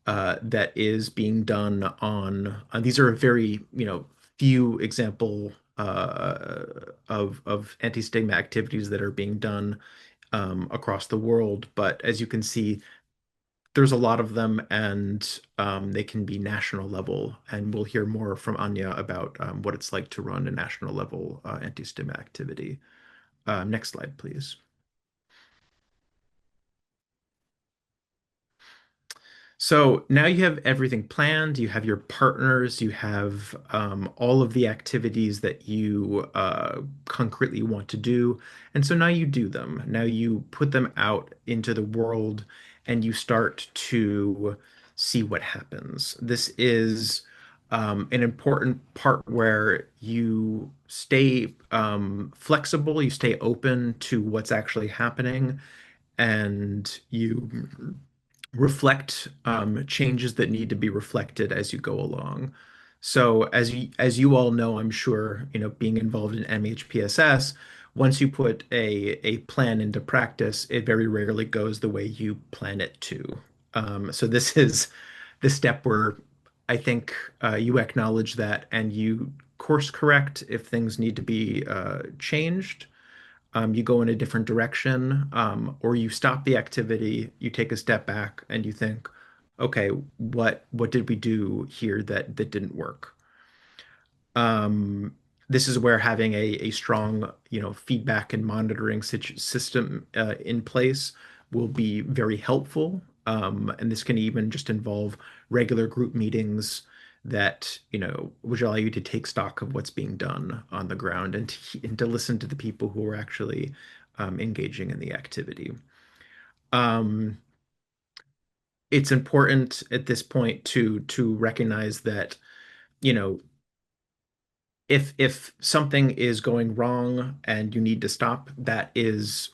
that is being done on these are a very few example of anti-stigma activities that are being done across the world, but as you can see there's a lot of them, and they can be national level, and we'll hear more from Anya about what it's like to run a national level anti-stigma activity. Next slide, please. So now you have everything planned, you have your partners, you have all of the activities that you concretely want to do. And so now you do them. Now you put them out into the world and you start to see what happens. This is an important part where you stay flexible, you stay open to what's actually happening, and you reflect changes that need to be reflected as you go along. So as you all know, I'm sure, being involved in MHPSS, once you put a plan into practice, it very rarely goes the way you plan it to. So this is the step where I think you acknowledge that and you course correct if things need to be changed. You go in a different direction, or you stop the activity, you take a step back, and you think, okay, what did we do here that didn't work? Um, this is where having a strong, feedback and monitoring system in place will be very helpful. And this can even just involve regular group meetings that, would allow you to take stock of what's being done on the ground and to listen to the people who are actually engaging in the activity. Um, it's important at this point to recognize that, you know, if something is going wrong and you need to stop, that is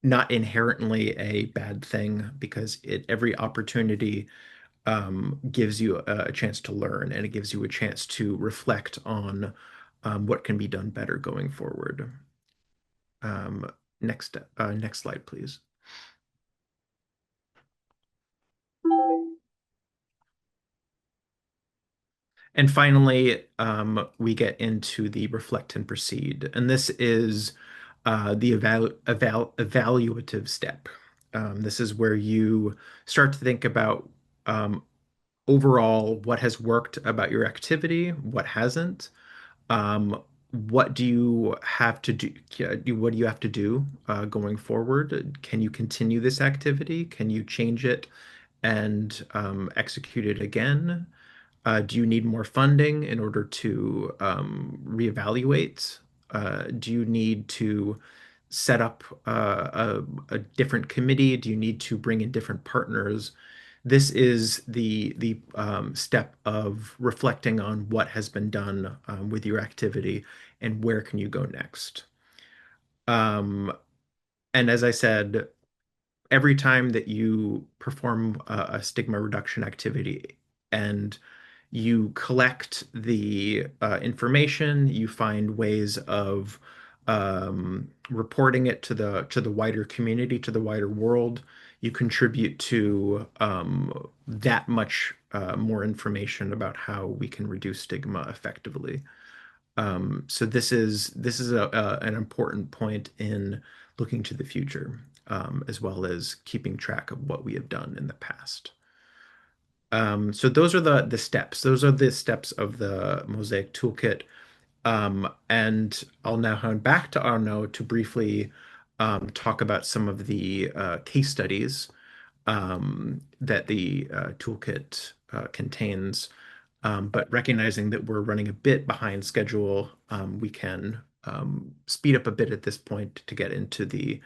not inherently a bad thing, because every opportunity gives you a chance to learn, and it gives you a chance to reflect on what can be done better going forward. Next slide, please. And finally, we get into the reflect and proceed. And this is the evaluative step. This is where you start to think about overall what has worked about your activity, what hasn't. What do you have to do? What do you have to do going forward? Can you continue this activity? Can you change it and execute it again? Do you need more funding in order to reevaluate? Do you need to set up a different committee? Do you need to bring in different partners? this is the step of reflecting on what has been done with your activity and where can you go next. Um, and as I said, every time that you perform a stigma reduction activity and you collect the information, you find ways of reporting it to the wider community, to the wider world. You contribute to that much more information about how we can reduce stigma effectively. So this is an important point in looking to the future, as well as keeping track of what we have done in the past. So those are the steps. Those are the steps of the Mosaic toolkit. And I'll now hand back to Arno to briefly talk about some of the case studies that the toolkit contains. But recognizing that we're running a bit behind schedule, we can speed up a bit at this point to get into the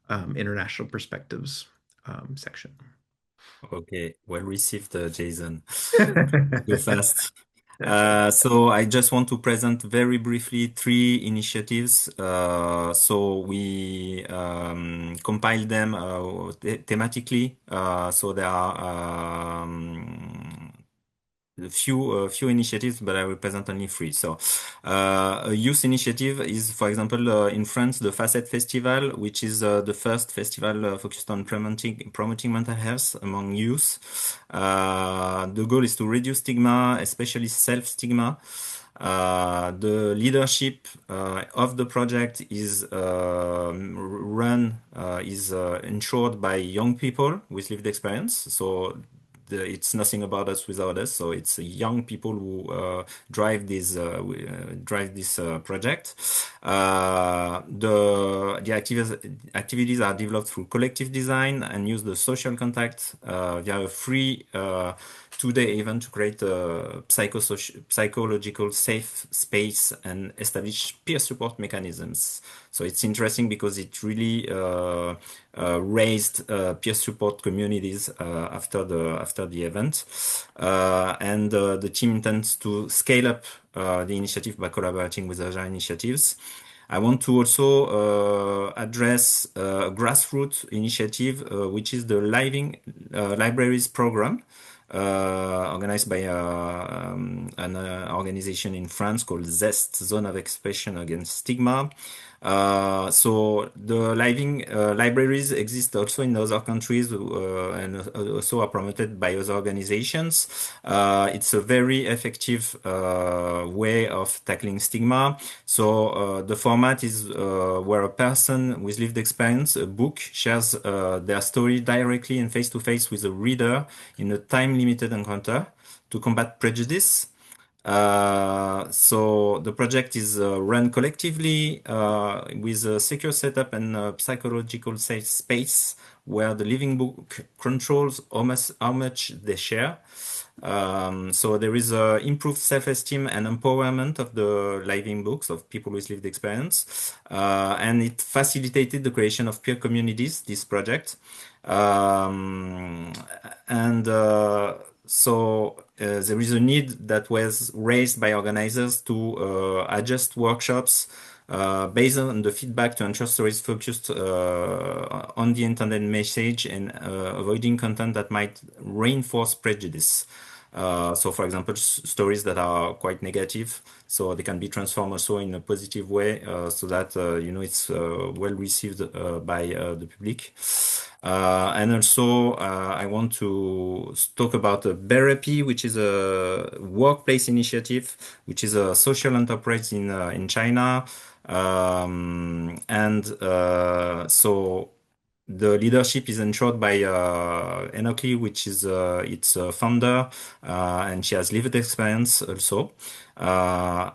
international perspectives section.
Okay, well received, Jason. Go fast. So I just want to present very briefly three initiatives. So we compiled them thematically. So there are a few initiatives, but I will present only three. So, a youth initiative is, for example, in France, the Facet Festival, which is the first festival focused on promoting mental health among youth. The goal is to reduce stigma, especially self-stigma. The leadership of the project is ensured by young people with lived experience. So it's nothing about us without us. So it's young people who drive this project. The activities are developed through collective design and use the social contact via a free 2-day event to create a psychological safe space and establish peer support mechanisms. So it's interesting because it really raised peer support communities after the event, and the team intends to scale up the initiative by collaborating with other initiatives. I want to also address a grassroots initiative, which is the Libraries program, organized by an organization in France called ZEST, Zone of Expression Against Stigma. So the libraries exist also in other countries and also are promoted by other organizations. It's a very effective way of tackling stigma. So the format is where a person with lived experience, a book, shares their story directly and face-to-face with a reader in a time-limited encounter to combat prejudice. So the project is run collectively with a secure setup and a psychological safe space where the living book controls how much they share. So there is improved self-esteem and empowerment of the living books of people with lived experience, and it facilitated the creation of peer communities, this project. So there is a need that was raised by organizers to adjust workshops based on the feedback to ensure stories focused on the intended message and avoiding content that might reinforce prejudice. So, for example, stories that are quite negative, so they can be transformed also in a positive way, so that it's well received by the public. And also, I want to talk about Therapy, which is a workplace initiative, which is a social enterprise in China. So the leadership is ensured by Enoki, which is its founder, and she has lived experience also. The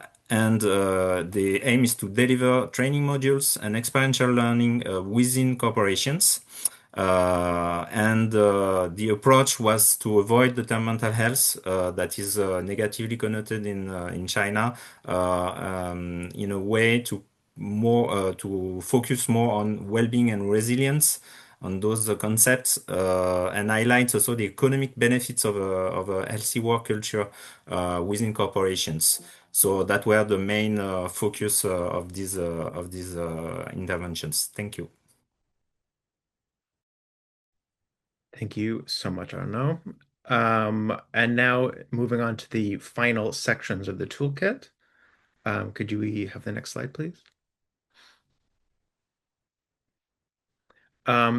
aim is to deliver training modules and experiential learning within corporations. The approach was to avoid the term mental health that is negatively connoted in China, in a way to focus more on well-being and resilience, on those concepts and highlights also the economic benefits of a healthy work culture within corporations. So that were the main focus of these interventions. Thank you.
Thank you so much, Arnaud. And now moving on to the final sections of the toolkit. Could we have the next slide, please?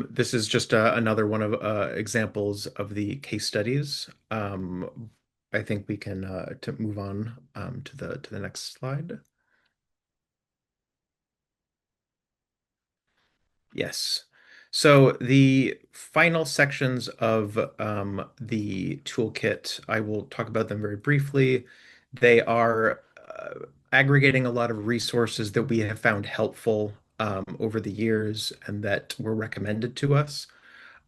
This is just another one of examples of the case studies. I think we can to move on to the next slide. Yes. So the final sections of the toolkit, I will talk about them very briefly. They are aggregating a lot of resources that we have found helpful over the years and that were recommended to us.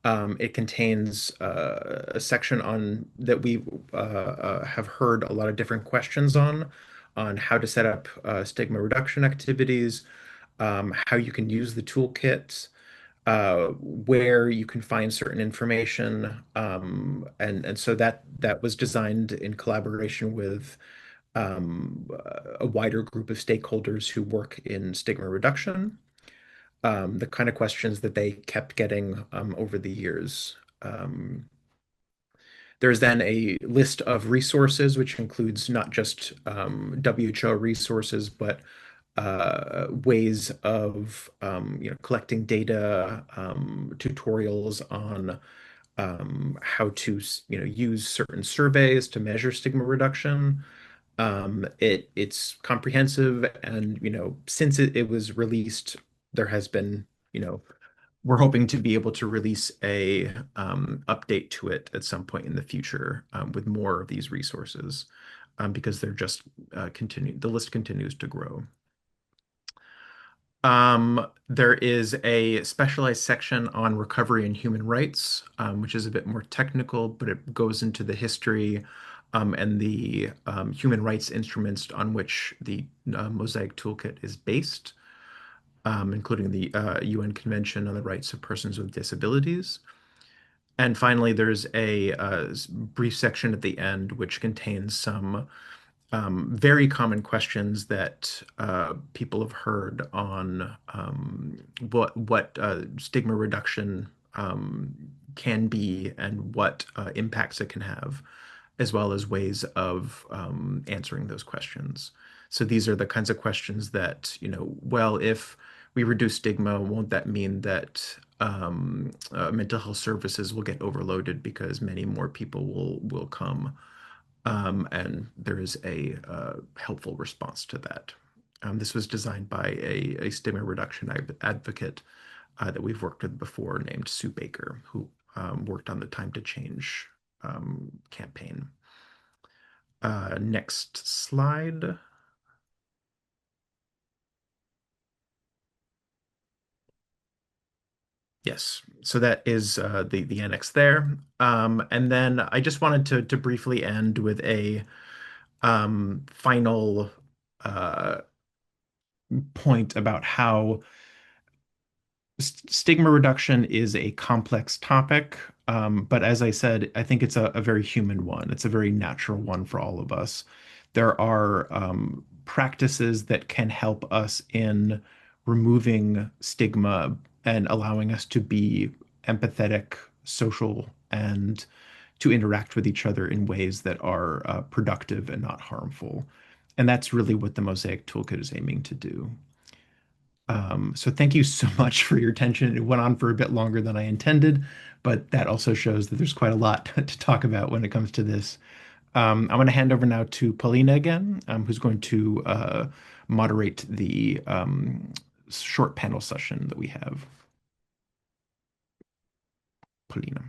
It contains a section on that we have heard a lot of different questions on how to set up stigma reduction activities, how you can use the toolkit, where you can find certain information, and so that was designed in collaboration with a wider group of stakeholders who work in stigma reduction. The kind of questions that they kept getting over the years. There's then a list of resources, which includes not just WHO resources, but ways of collecting data, tutorials on how to use certain surveys to measure stigma reduction. It's comprehensive, and since it was released, there has been we're hoping to be able to release a update to it at some point in the future with more of these resources because they're just the list continues to grow. There is a specialized section on recovery and human rights, which is a bit more technical, but it goes into the history and the human rights instruments on which the Mosaic toolkit is based, including the UN Convention on the Rights of Persons with Disabilities. And finally, there's a brief section at the end, which contains some very common questions that people have heard on what stigma reduction can be and what impacts it can have, as well as ways of answering those questions. So these are the kinds of questions that, well, if we reduce stigma, won't that mean that mental health services will get overloaded because many more people will come? And there is a helpful response to that. This was designed by a stigma reduction advocate that we've worked with before named Sue Baker, who worked on the Time to Change campaign. Next slide. Yes, so that is the annex there. And then I just wanted to briefly end with a final point about how stigma reduction is a complex topic. But as I said, I think it's a very human one. It's a very natural one for all of us. There are practices that can help us in removing stigma and allowing us to be empathetic, social, and to interact with each other in ways that are productive and not harmful. And that's really what the Mosaic Toolkit is aiming to do. So thank you so much for your attention. It went on for a bit longer than I intended, but that also shows that there's quite a lot to talk about when it comes to this. I'm going to hand over now to Paulina again, who's going to moderate the short panel session that we have. Paulina.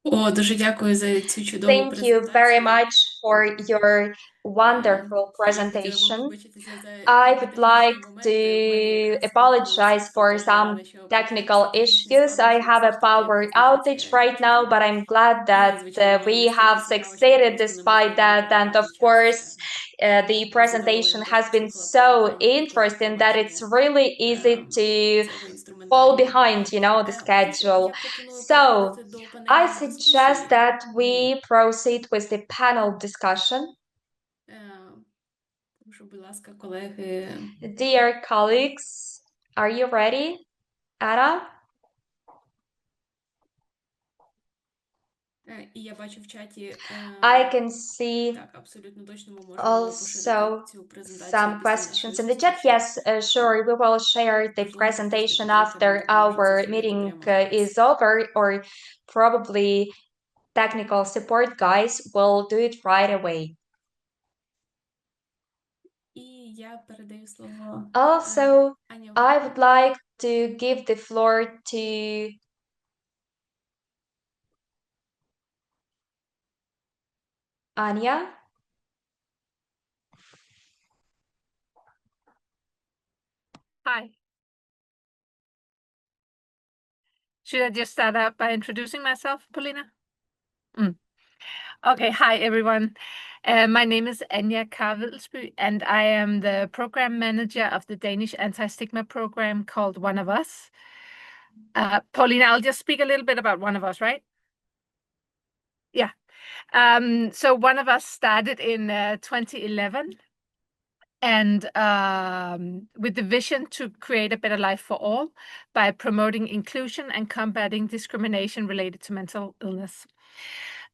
О, дуже дякую за цю чудову
Thank you very
презентацію.
much for your wonderful presentation. I would like to apologize for some technical issues. I have a power outage right now, but I'm glad that we have succeeded despite that. And of course, the presentation has been so interesting that it's really easy to fall behind, the schedule. So I suggest that we proceed with the panel discussion. Dear colleagues, are you ready? Ara? I can see also some questions in the chat. Yes, sure, we will share the presentation after our meeting is over, or probably technical support guys will do it right away. Also, I would like to give the floor to Anya.
Hi. Should I just start out by introducing myself, Paulina? Okay, hi everyone. My name is Anja Karvilsby, and I am the program manager of the Danish anti-stigma program called One of Us. Paulina, I'll just speak a little bit about One of Us, right? Yeah. So One of Us started in 2011. And with the vision to create a better life for all by promoting inclusion and combating discrimination related to mental illness.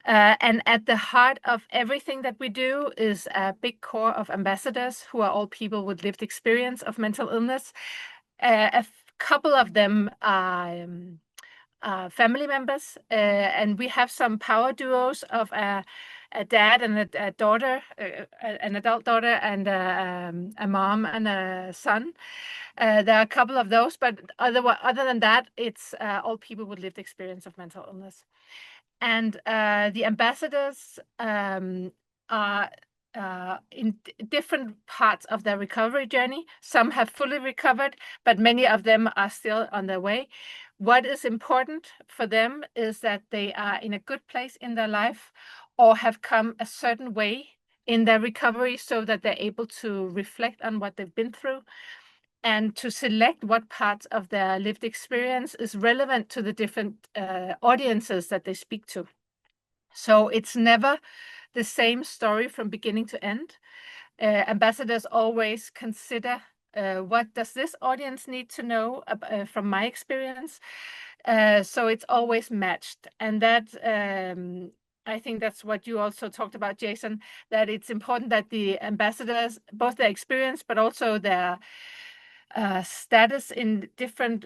And at the heart of everything that we do is a big core of ambassadors who are all people with lived experience of mental illness. A couple of them are family members, and we have some power duos of a dad and a daughter, an adult daughter, and a mom and a son. There are a couple of those, but other than that, it's all people with lived experience of mental illness. And the ambassadors are in different parts of their recovery journey. Some have fully recovered, but many of them are still on their way. What is important for them is that they are in a good place in their life or have come a certain way in their recovery so that they're able to reflect on what they've been through and to select what parts of their lived experience is relevant to the different audiences that they speak to. So it's never the same story from beginning to end. Ambassadors always consider what does this audience need to know from my experience. So it's always matched. And that I think that's what you also talked about, Jason, that it's important that the ambassadors, both their experience, but also their status in different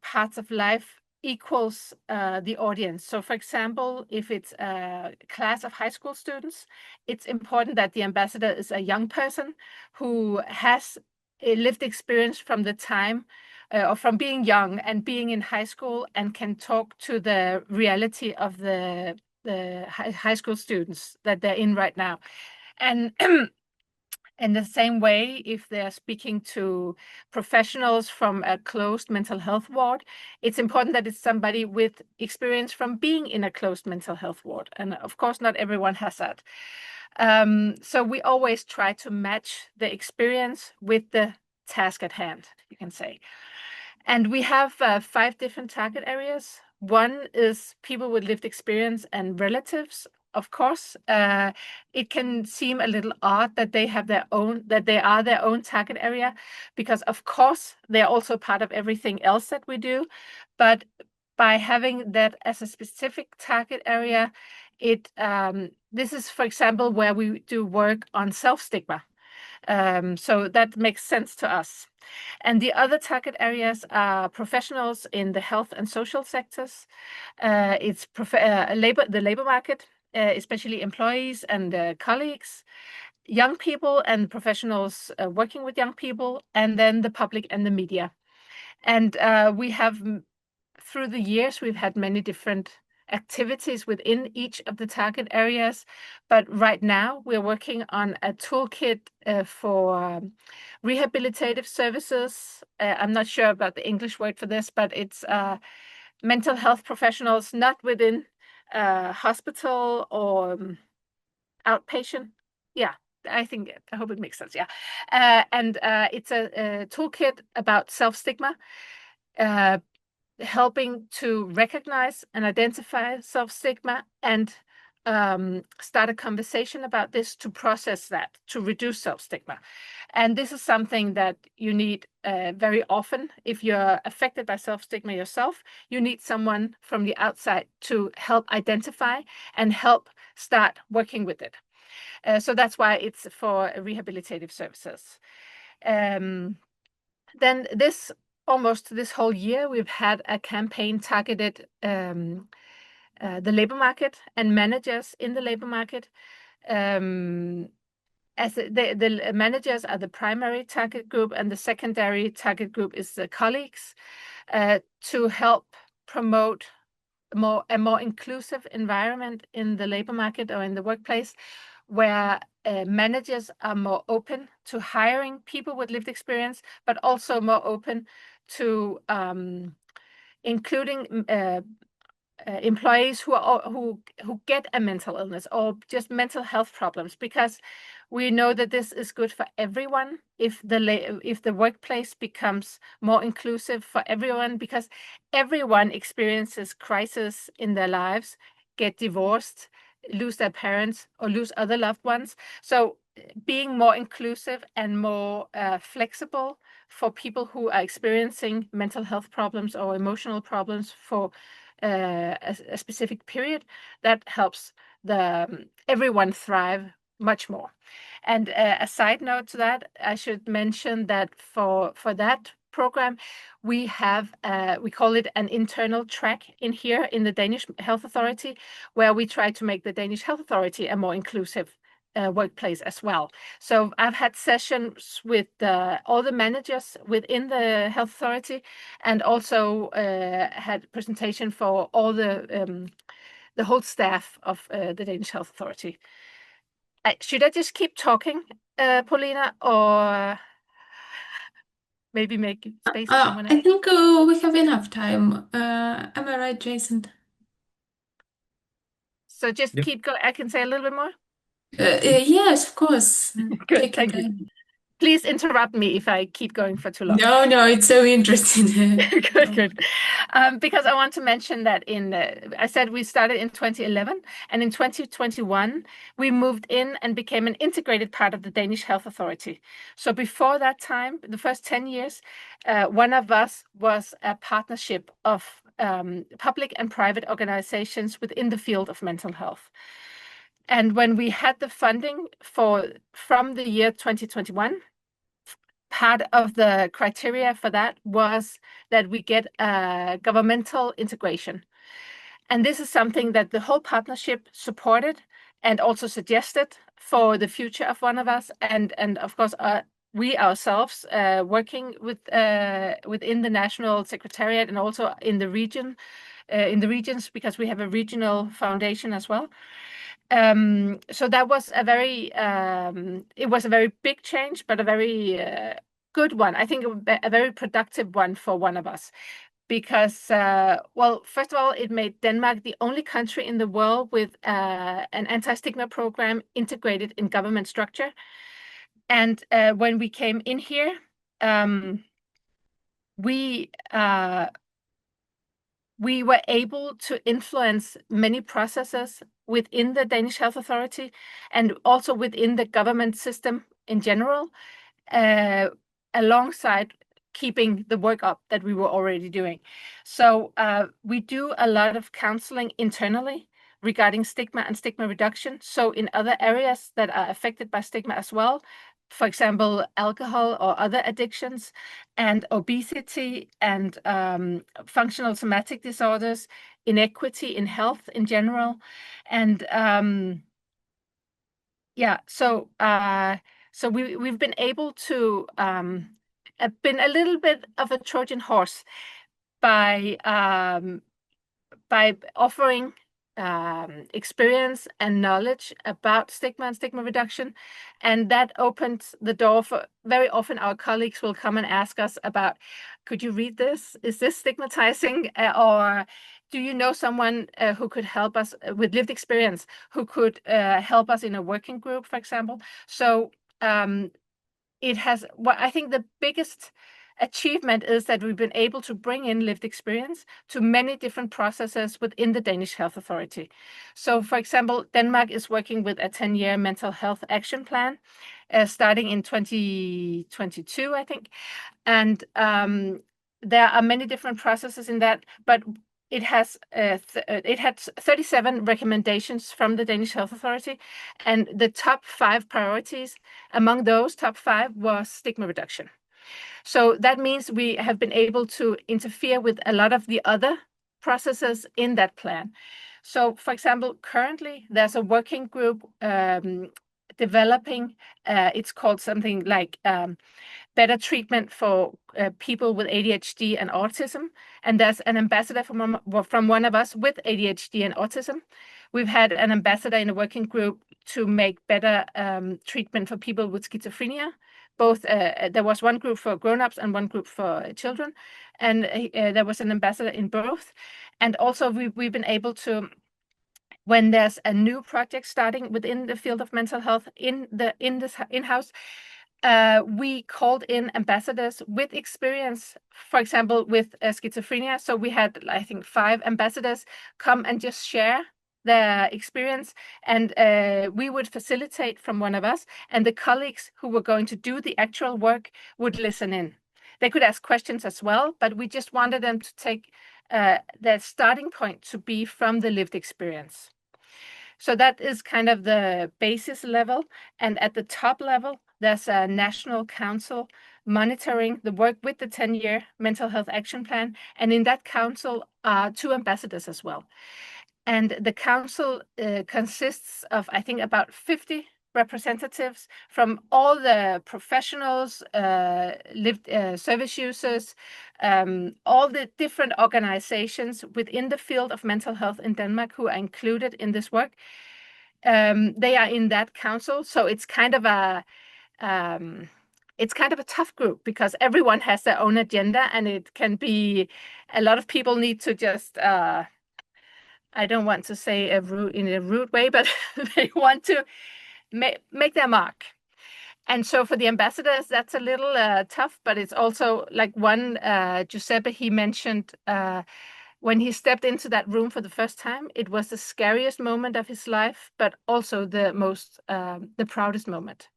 parts of life equals the audience. So for example, if it's a class of high school students, it's important that the ambassador is a young person who has a lived experience from the time or from being young and being in high school and can talk to the reality of the high school students that they're in right now. And in the same way, if they're speaking to professionals from a closed mental health ward, it's important that it's somebody with experience from being in a closed mental health ward. And of course, not everyone has that. So we always try to match the experience with the task at hand, you can say. And we have 5 different target areas. One is people with lived experience and relatives. Of course, it can seem a little odd that they have their own, that they are their own target area, because of course they're also part of everything else that we do. But by having that as a specific target area, this is, for example, where we do work on self-stigma. So that makes sense to us. And the other target areas are professionals in the health and social sectors. It's the labor market, especially employees and colleagues, young people and professionals working with young people, and then the public and the media. And we have, through the years, we've had many different activities within each of the target areas. But right now, we're working on a toolkit for rehabilitative services. I'm not sure about the English word for this, but it's mental health professionals not within hospital or outpatient. Yeah, I hope it makes sense. Yeah. And it's a toolkit about self-stigma, helping to recognize and identify self-stigma and start a conversation about this to process that, to reduce self-stigma. And this is something that you need very often. If you're affected by self-stigma yourself, you need someone from the outside to help identify and help start working with it. So that's why it's for rehabilitative services. Then almost this whole year, we've had a campaign targeted the labor market and managers in the labor market. As the managers are the primary target group, and the secondary target group is the colleagues, to help promote a more inclusive environment in the labor market or in the workplace, where managers are more open to hiring people with lived experience, but also more open to including employees who get a mental illness or just mental health problems, because we know that this is good for everyone if the workplace becomes more inclusive for everyone, because everyone experiences crisis in their lives, get divorced, lose their parents, or lose other loved ones. So being more inclusive and more flexible for people who are experiencing mental health problems or emotional problems for a specific period, that helps everyone thrive much more. And a side note to that, I should mention that for that program, we have we call it an internal track in here in the Danish Health Authority, where we try to make the Danish Health Authority a more inclusive workplace as well. So I've had sessions with all the managers within the health authority, and also had presentation for all the whole staff of the Danish Health Authority. Should I just keep talking, Paulina, or maybe make space for someone else?
I think we have enough time. Am I right, Jason?
So just
Yep.
keep going. I can say a little bit more.
Yes, of course.
Good,
Take your
thank you.
time.
Please interrupt me if I keep going for too long.
No, it's so interesting.
Good. Because I want to mention that I said we started in 2011, and in 2021, we moved in and became an integrated part of the Danish Health Authority. So before that time, the first 10 years, one of us was a partnership of public and private organizations within the field of mental health. And when we had the funding from the year 2021, part of the criteria for that was that we get a governmental integration. And this is something that the whole partnership supported and also suggested for the future of one of us. And of course, we ourselves working within the National Secretariat and also in the regions, because we have a regional foundation as well. So that was it was a very big change, but a very good one. I think a very productive one for one of us, because, well, first of all, it made Denmark the only country in the world with an anti-stigma program integrated in government structure. And when we came in here, we were able to influence many processes within the Danish Health Authority and also within the government system in general, alongside keeping the work up that we were already doing. So we do a lot of counseling internally regarding stigma and stigma reduction. So in other areas that are affected by stigma as well, for example, alcohol or other addictions, and obesity, and functional somatic disorders, inequity in health in general. And yeah, so we've been able to been a little bit of a Trojan horse by by offering experience and knowledge about stigma and stigma reduction. And that opens the door for, very often our colleagues will come and ask us about, could you read this? Is this stigmatizing? Or do you know someone who could help us with lived experience, who could help us in a working group, for example? So it has, what I think the biggest achievement is that we've been able to bring in lived experience to many different processes within the Danish Health Authority. So, for example, Denmark is working with a 10-year mental health action plan starting in 2022, I think. And there are many different processes in that, but it had 37 recommendations from the Danish Health Authority, and the top 5 priorities among those top 5 was stigma reduction. So that means we have been able to interfere with a lot of the other processes in that plan. So, for example, currently there's a working group developing, it's called something like better treatment for people with ADHD and autism. And there's an ambassador from one of us with ADHD and autism. We've had an ambassador in a working group to make better treatment for people with schizophrenia. Both there was one group for grown-ups and one group for children, and there was an ambassador in both. And also we've been able to, when there's a new project starting within the field of mental health in this in-house, we called in ambassadors with experience, for example, with schizophrenia. So we had, I think, 5 ambassadors come and just share their experience, and we would facilitate from one of us, and the colleagues who were going to do the actual work would listen in. They could ask questions as well, but we just wanted them to take their starting point to be from the lived experience. So that is kind of the basis level. And at the top level, there's a national council monitoring the work with the 10-year mental health action plan. And in that council are 2 ambassadors as well. And the council consists of, I think, about 50 representatives from all the professionals, lived service users, all the different organizations within the field of mental health in Denmark who are included in this work. They are in that council, so it's kind of a tough group because everyone has their own agenda, and it can be a lot of people need to just I don't want to say in a rude way, but they want to make their mark. And so for the ambassadors, that's a little tough, but it's also like one Giuseppe, he mentioned when he stepped into that room for the first time, it was the scariest moment of his life, but also the proudest moment.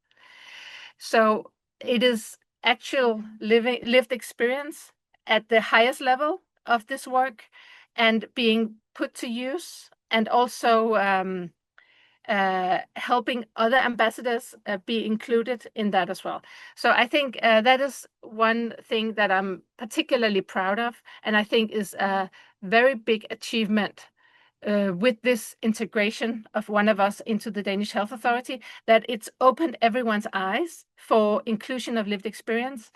So it is actual lived experience at the highest level of this work and being put to use, and also helping other ambassadors be included in that as well. So I think that is one thing that I'm particularly proud of, and I think is a very big achievement with this integration of one of us into the Danish Health Authority, that it's opened everyone's eyes for inclusion of lived experience.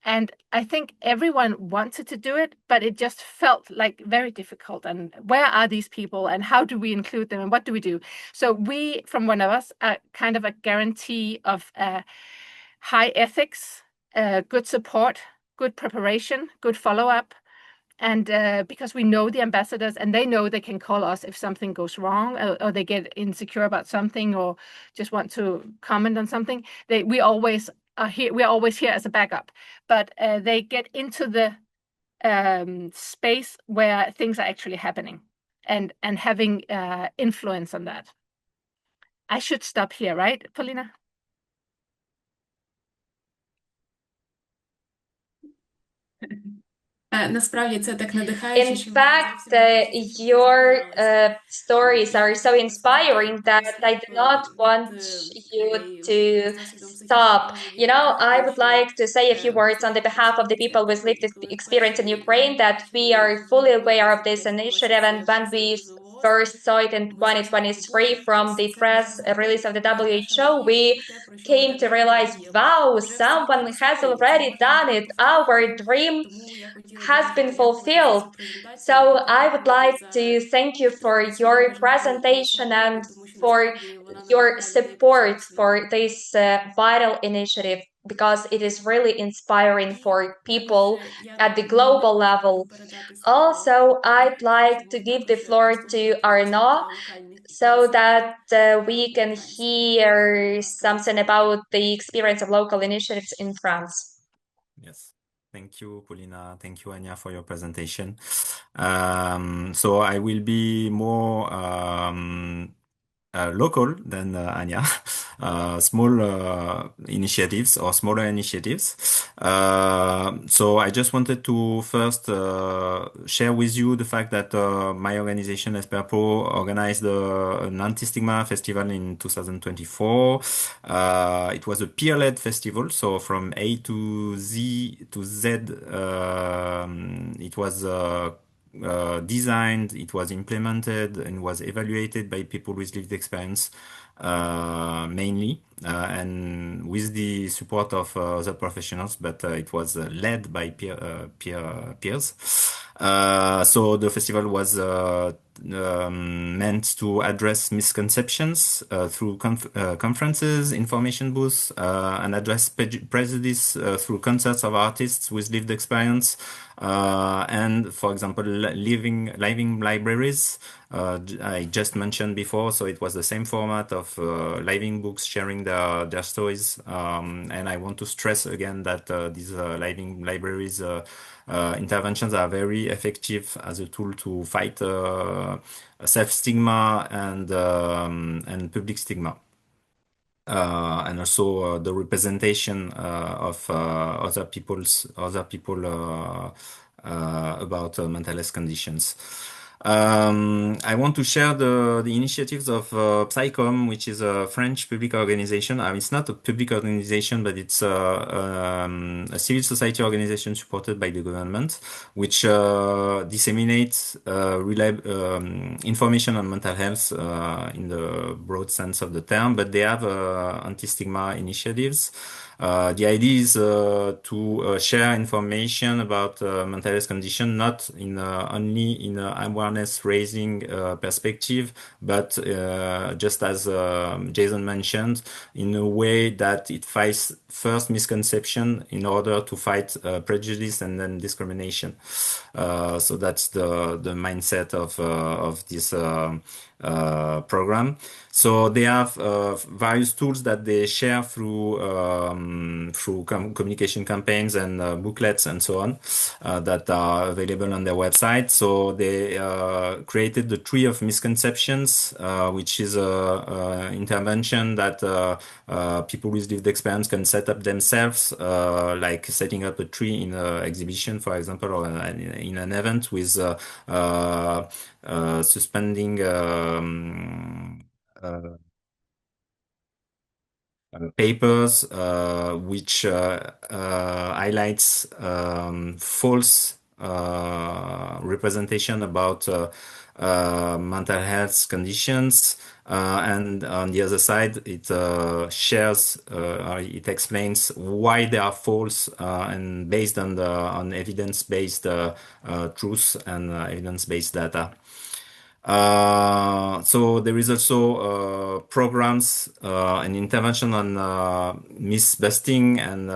And I think everyone wanted to do it, but it just felt like very difficult. And where are these people and how do we include them and what do we do? So we, from one of us, are kind of a guarantee of high ethics, good support, good preparation, good follow-up. And because we know the ambassadors and they know they can call us if something goes wrong, or they get insecure about something or just want to comment on something, we always are here. We're always here as a backup, but they get into the space where things are actually happening and having influence on that. I should stop here, right, Paulina?
Насправді це так надихаюче,
In
що
fact, your stories are so inspiring that I do not want you to stop. You know, I would like to say a few words on the behalf of the people with lived experience in Ukraine, that we are fully aware of this initiative, and when we first saw it in 2023 from the press release of the WHO, we came to realize, wow, someone has already done it. Our dream has been fulfilled. So I would like to thank you for your presentation and for your support for this vital initiative, because it is really inspiring for people at the global level. Also, I'd like to give the floor to Arnaud so that we can hear something about the experience of local initiatives in France.
Yes. Thank you, Paulina. Thank you, Anya, for your presentation. So I will be more local than Anya, small initiatives or smaller initiatives. So I just wanted to first share with you the fact that my organization, Esperpo, organized an anti-stigma festival in 2024. It was a peer-led festival, so from A to Z to Z, it was designed, it was implemented, and was evaluated by people with lived experience mainly, and with the support of other professionals, but it was led by peers. So the festival was meant to address misconceptions through conferences, information booths, and address prejudice through concerts of artists with lived experience, and, for example, living libraries. I just mentioned before, so it was the same format of living books sharing their stories. And I want to stress again that these living libraries interventions are very effective as a tool to fight self-stigma and public stigma. And also the representation of other people about mental health conditions. I want to share the initiatives of Psychom, which is a French public organization. It's not a public organization, but it's a civil society organization supported by the government, which disseminates information on mental health in the broad sense of the term, but they have anti-stigma initiatives. The idea is to share information about mental health condition, not only in awareness raising perspective, but just as Jason mentioned, in a way that it fights first misconception in order to fight prejudice and then discrimination. So that's the mindset of this program. So they have various tools that they share through communication campaigns and booklets and so on that are available on their website. So they created the Tree of Misconceptions, which is a intervention that people with lived experience can set up themselves, like setting up a tree in an exhibition, for example, or in an event with suspending papers which highlights false representation about mental health conditions, and on the other side it shares it explains why they are false and based on evidence-based truth and evidence-based data. So there is also programs and intervention on myth-busting and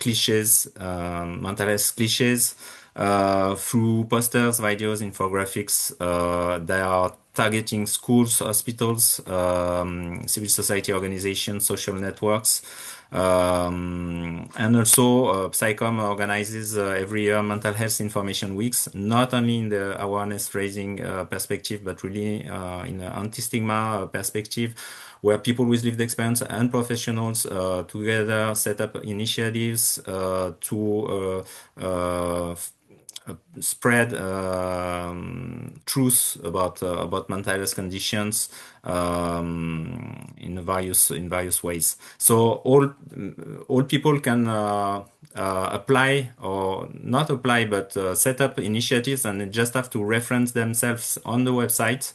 cliches, mental health cliches, through posters, videos, infographics. They are targeting schools, hospitals, civil society organizations, social networks. And also Psychom organizes every year mental health information weeks, not only in the awareness raising perspective, but really in an anti-stigma perspective, where people with lived experience and professionals together set up initiatives to spread truth about mental health conditions in various ways. So all people can apply or not apply, but set up initiatives, and just have to reference themselves on the website.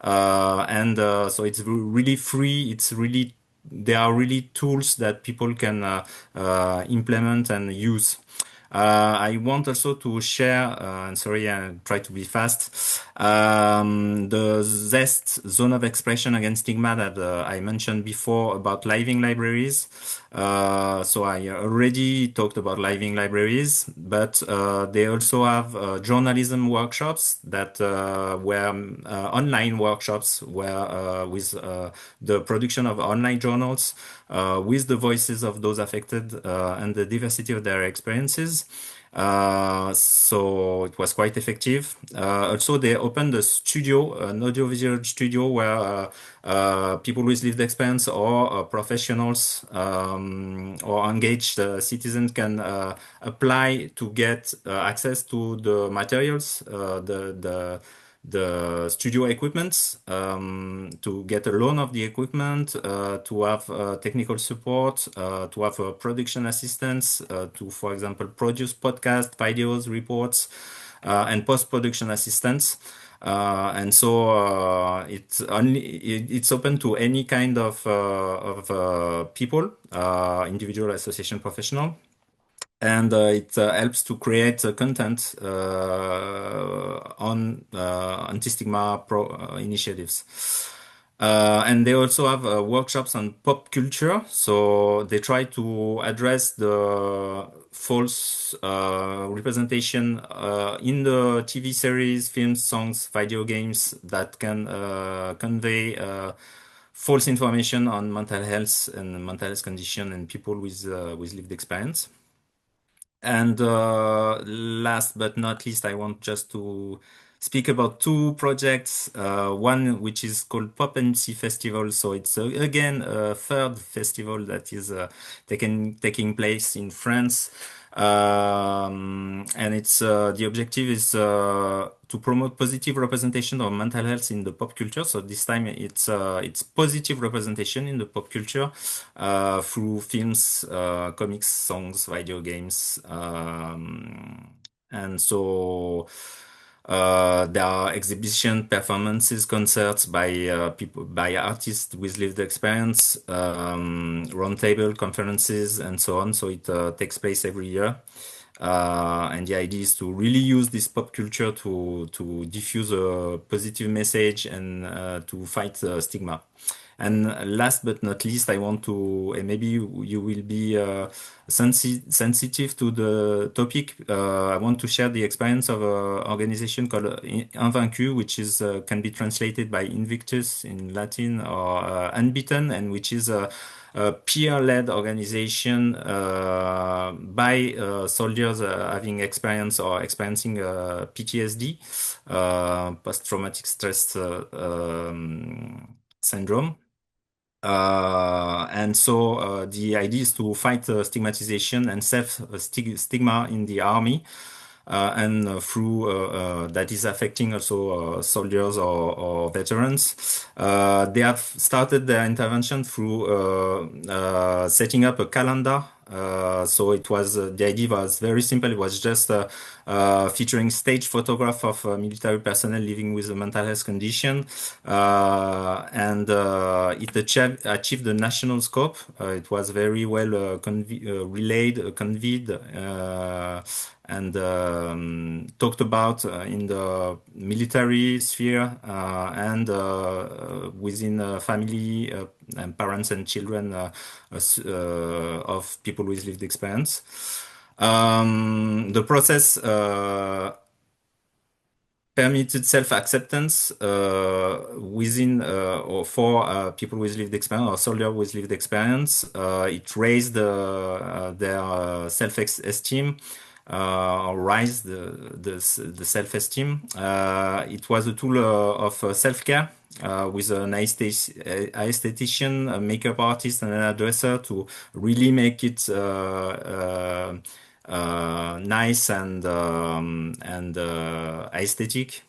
So it's really free. There are really tools that people can implement and use. I want also to share, and sorry, I try to be fast, the ZEST zone of expression against stigma that I mentioned before about living libraries. So I already talked about living libraries, but they also have journalism workshops that were online workshops where with the production of online journals with the voices of those affected and the diversity of their experiences. So it was quite effective. Also, they opened a studio, an audiovisual studio where people with lived experience or professionals or engaged citizens can apply to get access to the materials, the studio equipment, to get a loan of the equipment, to have technical support, to have production assistance, to, for example, produce podcasts, videos, reports, and post-production assistance. And so it's open to any kind of people, individual, association, professional. And it helps to create content on anti-stigma initiatives. And they also have workshops on pop culture. So they try to address the false representation in the TV series, films, songs, video games that can convey false information on mental health and mental health condition and people with lived experience. And last but not least, I want just to speak about two projects. One which is called Pop MC Festival. So it's again a third festival that is taking place in France. And it's the objective is to promote positive representation of mental health in the pop culture. So this time it's positive representation in the pop culture through films, comics, songs, video games, and so there are exhibition, performances, concerts by people, by artists with lived experience, roundtable conferences, and so on. So it takes place every year. And the idea is to really use this pop culture to diffuse a positive message and to fight stigma. And last but not least, I want to, and maybe you will be sensitive to the topic. I want to share the experience of an organization called Invaincu, which is can be translated by Invictus in Latin or Unbeaten, and which is a peer-led organization by soldiers having experience or experiencing PTSD, post-traumatic stress syndrome. And so the idea is to fight stigmatization and self-stigma in the army. And through that is affecting also soldiers or veterans. They have started their intervention through setting up a calendar. So it was the idea was very simple. It was just featuring stage photograph of military personnel living with a mental health condition, and it achieved the national scope. It was very well relayed, conveyed, and talked about in the military sphere and within family and parents and children of people with lived experience. The process permitted self-acceptance within or for people with lived experience or soldiers with lived experience. It raised their self-esteem. Raise the self-esteem. It was a tool of self-care with an aesthetician, a makeup artist, and an hairdresser to really make it nice and aesthetic.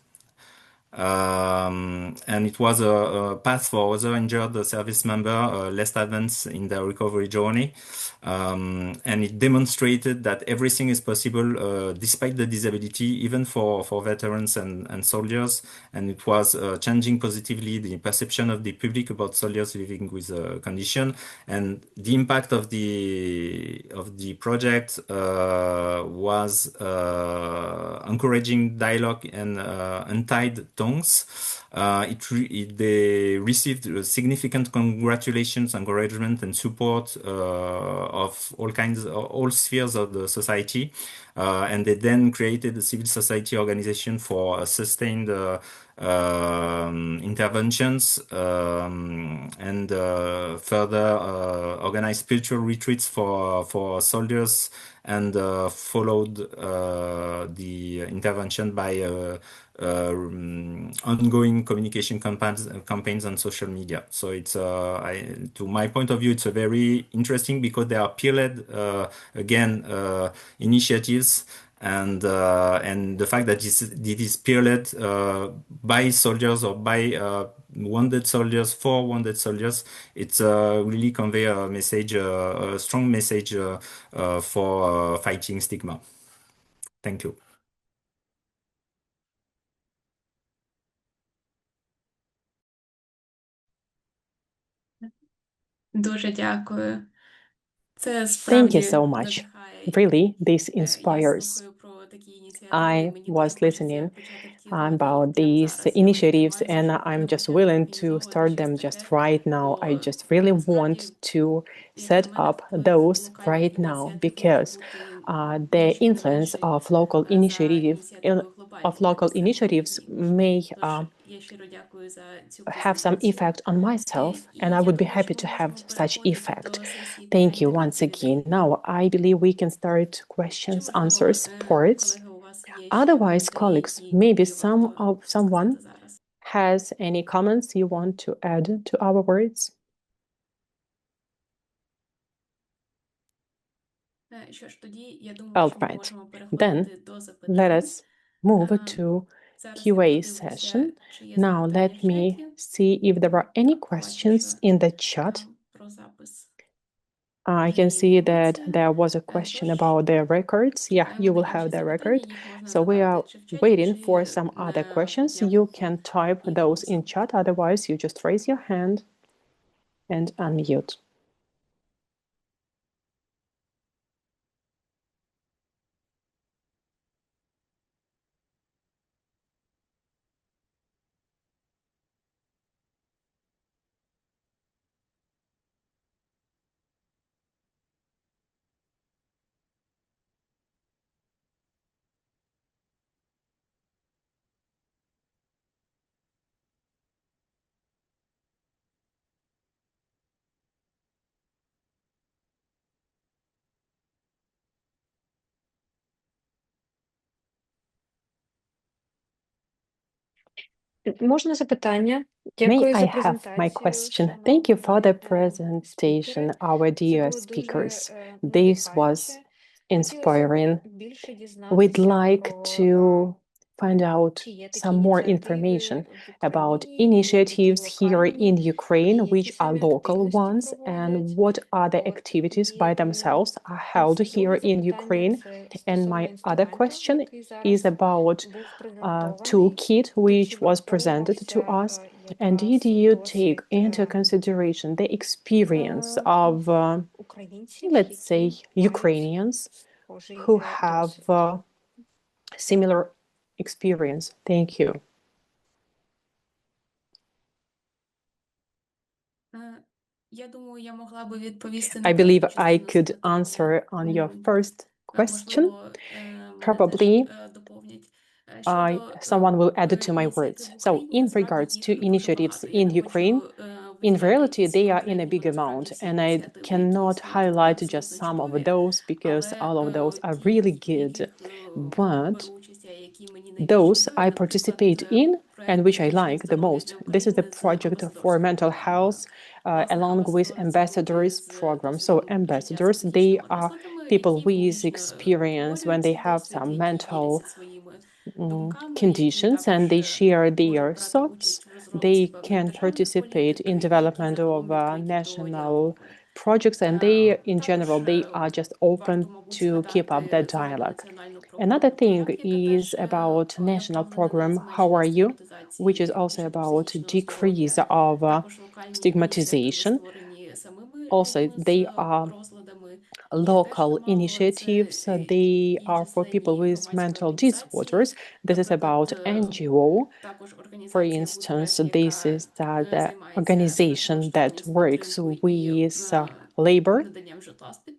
And it was a path for other injured service members less advanced in their recovery journey. And it demonstrated that everything is possible despite the disability, even for veterans and soldiers. And it was changing positively the perception of the public about soldiers living with a condition. And the impact of the project was encouraging dialogue and untied tongues. They received significant congratulations, encouragement, and support of all spheres of the society. And they then created a civil society organization for sustained interventions and further organized spiritual retreats for soldiers, and followed the intervention by ongoing communication campaigns on social media. So it's to my point of view, it's a very interesting, because they are peer-led initiatives, and the fact that it is peer-led by soldiers or by wounded soldiers for wounded soldiers, it's really convey a message, a strong message for fighting stigma. Thank you.
Дуже дякую. Це
Thank you
справді
so much.
надихає.
Really, this
Я
inspires.
слухаю про такі ініціативи, і
I
мені
was
так хочеться
listening
почати втілювати
about
їх прямо
these
зараз. Я
initiatives,
сподіваюся,
and
що
I'm
можна
just
почати
willing to
організовувати
start them
щось
just
таке,
right now. I
бо
just really
насправді,
want to
як
set
на мене,
up
вплив
those
локальних
right now,
ініціатив може
because
бути
the
більш
influence
видиміший
of local
за ініціативою глобальних
initiatives may
Тож я щиро дякую за цю
have some
презентацію.
effect on myself,
І
and I
я
would be
думаю,
happy
що
to
ми
have
можемо
such
переходити
effect.
до сесії
Thank you
питань
once
та
again.
відповідей.
Now, I believe we can start questions,
Чи, можливо,
answers, parts.
колеги, у вас є ще
Otherwise,
коментарі,
colleagues,
які
maybe
варто
someone
сказати зараз?
has any comments you want to add to our words?
Що ж, тоді, я думаю, що ми
Alright,
можемо
then
переходити до
let
запитань.
us move to
Зараз я
QA
подивлюся,
session.
чи є
Now,
запитання
let
в
me
чаті.
see if there are any
Так, бачу,
questions
що
in the chat.
про запис
I
вже
can
є
see that
інформація.
there was a question
Тож,
about the records. Yeah,
чекаємо
you
на
will
інші
have the
запитання,
record.
їх можна
So we are
задати чи в чаті,
waiting for
чи
some other
на
questions.
днях
You
руху
can type
і
those in
голосом.
chat. Otherwise, you just raise your hand and unmute.
Можна запитання?
May
Дякую за
I have my
презентацію,
question? Thank you for the
шановні
presentation,
спікери.
our
Це
dear
було дуже
speakers. This was
надихаюче. Хотілося
inspiring.
б більше
We'd
дізнатися
like
про
to find out
чи є такі
some more
ініціативи
information
в
about
Україні, які
initiatives here
локальні,
in Ukraine,
які
which are
самі
local
активності
ones, and
проводять.
what other
От,
activities
і
by themselves are held
друге
here in
запитання
Ukraine.
це
And
стосовно
my other
інструменту,
question
який
is
зараз
about
був
a
презентований.
toolkit
Чи
which was presented to
враховувався
us. And did
якраз
you take
досвід
into consideration the experience of,
українців,
let's say,
які мають
Ukrainians
схожий
who have
досвід?
similar experience? Thank you.
Я думаю, я могла би відповісти
I
на першу
believe I
частину
could
запитання.
answer on your
Тому,
first question.
можливо, мене
Probably
теж доповнять. Щодо
someone will add it to my words.
ініціатив в
So,
Україні,
in
насправді
regards
їх
to
дуже
initiatives
багато. Я
in
не
Ukraine,
хочу
in
виділяти
reality,
якісь
they are in a
конкретні,
big
бо насправді
amount,
всі
and I
ініціативи, які
cannot
існують, вони
highlight just
абсолютно
some of
чудові.
those because
Але
all of those are
ті,
really
в
good.
яких
But
беру участь, які мені найбільше
those I
імпонують,
participate
наприклад,
in and which I
проект
like the
здоров'я
most.
для
This is the
України з
project for
амбасадорською
mental
програмою.
health
Власне,
along with
амбасадори це
ambassadors
люди з
program. So
досвідом життя з
ambassadors, they
психічними
are
розладами,
people
які
with
публічно
experience when
обговорюють
they
цей
have
досвід,
some
які
mental
діляться своїми
conditions and they share their thoughts, they can participate in development of national projects, and they, in general, they are just open to keep up that dialogue. Another thing is about national program How Are You, which is also about decrease of stigmatization. Also, they are local initiatives. They are for people with mental disorders. This is about NGO. For instance, this is the organization that works with labor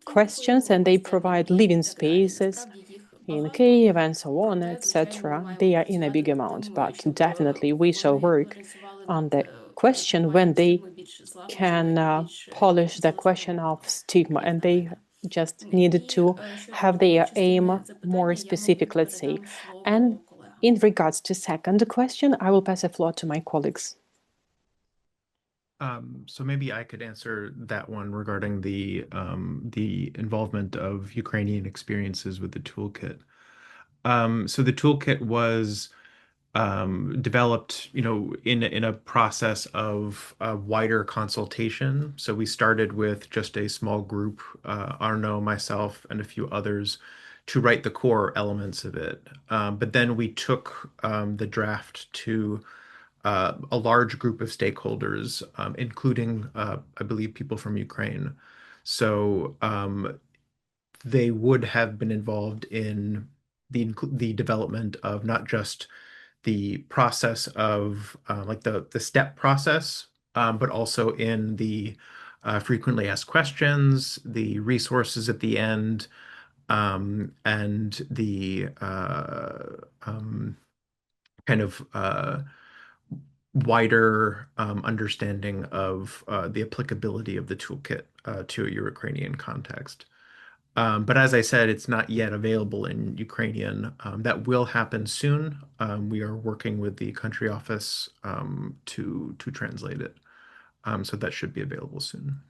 questions, and they provide living spaces in Kyiv and so on, etc. They are in a big amount, but definitely we shall work on the question when they can polish the question of stigma, and they just needed to have their aim more specific, let's say. And in regards to second question, I will pass the floor to my colleagues.
So maybe I could answer that one regarding the involvement of Ukrainian experiences with the toolkit. So the toolkit was developed, in a process of wider consultation. So we started with just a small group, Arno, myself, and a few others, to write the core elements of it. But then we took the draft to a large group of stakeholders, including, I believe, people from Ukraine. So they would have been involved in the development of not just the process of like the step process, but also in the frequently asked questions, the resources at the end, and the kind of wider understanding of the applicability of the toolkit to a Ukrainian context. But as I said, it's not yet available in Ukrainian. That will happen soon. We are working with the country office to translate it. So that should be available soon.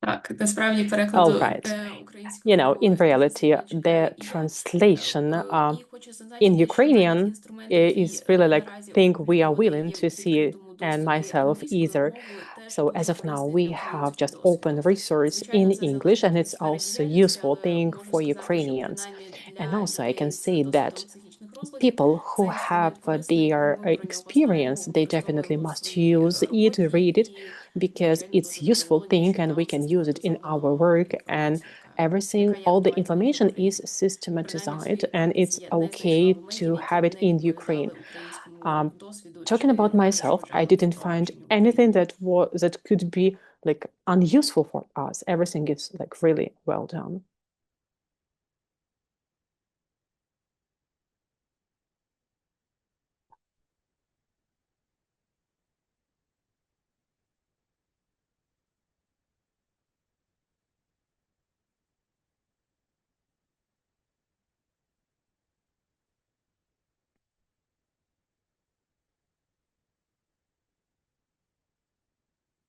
Так, насправді
All
перекладу
right.
українською мовою
In reality,
завдяки
the
і
translation
і хочу зазначити,
in
що
Ukrainian
деякі інструменти,
is really like
наразі
thing we are
опубліковані,
willing
є
to
у
see,
відкритому
and
доступі
myself
англійською
either.
мовою, теж
So
дуже
as of now,
корисний
we
для
have
українського
just
досвіду.
open resource in
Звичайно, це
English, and
залежить
it's
від сфери
also
діяльності,
useful
але
thing
можу
for
сказати, що
Ukrainians.
принаймні
And
для
also I
людей
can
з
say
досвідом
that
психічних розладів
people who
цей інструмент
have
корисний, і
their
ми про нього
experience,
знаємо,
they definitely
використовуємо в
must
своїй
use it,
роботі,
read it,
і,
because
звичайно,
it's
дуже
useful
задоволені,
thing
що
and we
нам
can
це
use it in our
завдало
work, and
інформацію,
everything,
яка
all the
актуальна для
information is
України. Принаймні в
systematized,
своїй
and
практиці
it's
я не знайшла
okay
аргументів,
to
які
have
б
it
не
in
відповідали
Ukraine.
українському досвіду
Talking about
чи
myself, I
перешкоджали
didn't find
запровадженню України.
anything that could be like unuseful for us. Everything is like really well done.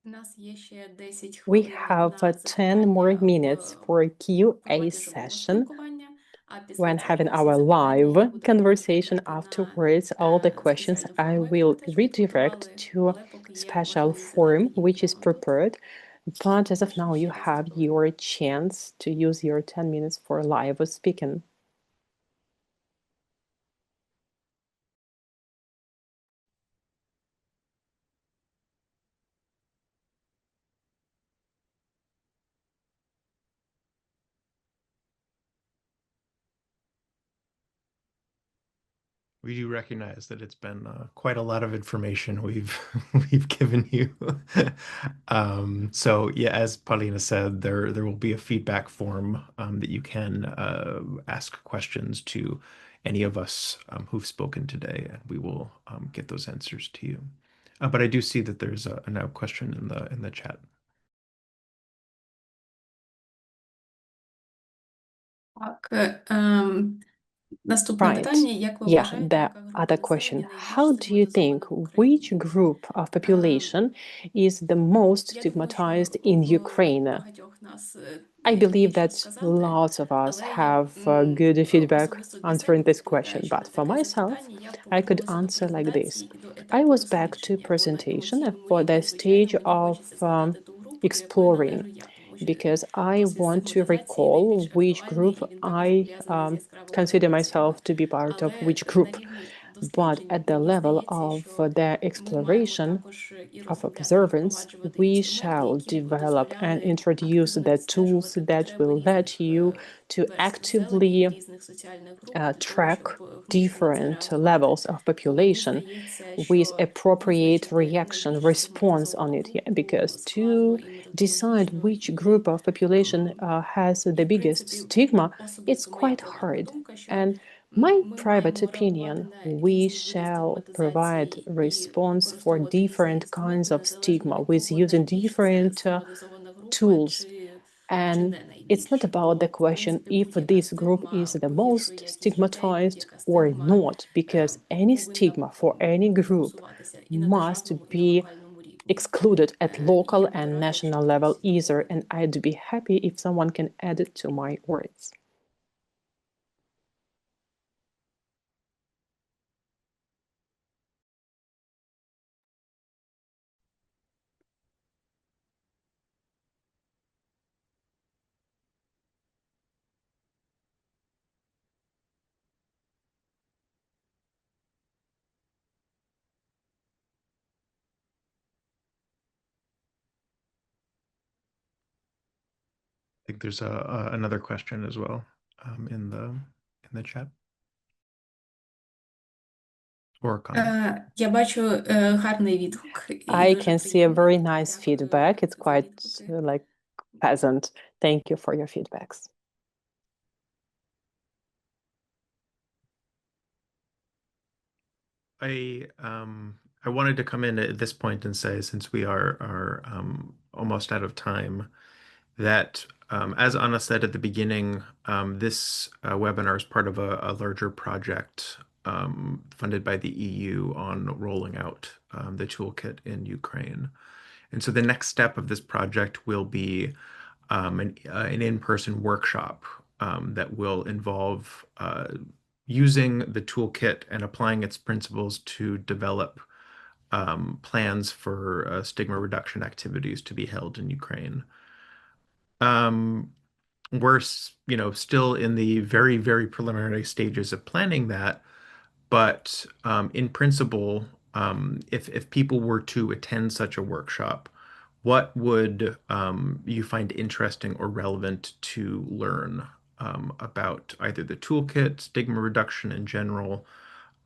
У нас є ще 10
We
хвилин
have
на
10 more
запитання
minutes for a Q&A
форматі живого
session.
спілкування, а після
When
цього
having
всі
our
запитання я
live
буду
conversation
переходити на
afterwards, all the questions
спеціальну
I
форму, яку
will
ми теж
redirect
підготували,
to
але поки є
special
важливі
form,
запитання,
which is
які вам тут.
prepared. But as of now, you have your chance to use your 10 minutes for live speaking.
We do recognize that it's been quite a lot of information we've given you. So yeah, as Paulina said, there will be a feedback form that you can ask questions to any of us who've spoken today, and we will get those answers to you. But I do see that there's a now question in the chat.
Так, наступне
Right.
питання, як ви
Yeah,
вважаєте,
the
яка група
other
населення
question.
найбільш
How do you think
стигматизована в
which
Україні?
group of population is the most
Я думаю, що
stigmatized in
в
Ukraine?
багатьох нас
I believe that lots of us have good feedback answering this question, but for myself, I could answer like this. I was back to presentation for the stage of exploring, because I want to recall which group I consider myself to be part of which group. But at the level of their exploration, of observance, we shall develop and introduce the tools that will let you to actively track different levels of population with appropriate reaction response on it. Yeah, because to decide which group of population has the biggest stigma, it's quite hard. And my private opinion, we shall provide response for different kinds of stigma with using different tools. And it's not about the question if this group is the most stigmatized or not, because any stigma for any group must be excluded at local and national level either. And I'd be happy if someone can add it to my words.
I think there's another question as well in the chat. Or a comment.
Я бачу гарний відгук.
I can see a very nice feedback. It's quite like pleasant. Thank you for your feedbacks.
I wanted to come in at this point and say, since we are almost out of time, that as Anna said at the beginning, this webinar is part of a larger project funded by the EU on rolling out the toolkit in Ukraine. And so the next step of this project will be an in-person workshop that will involve using the toolkit and applying its principles to develop plans for stigma reduction activities to be held in Ukraine. We're still in the very, very preliminary stages of planning that, but in principle, if people were to attend such a workshop, what would you find interesting or relevant to learn about either the toolkit, stigma reduction in general?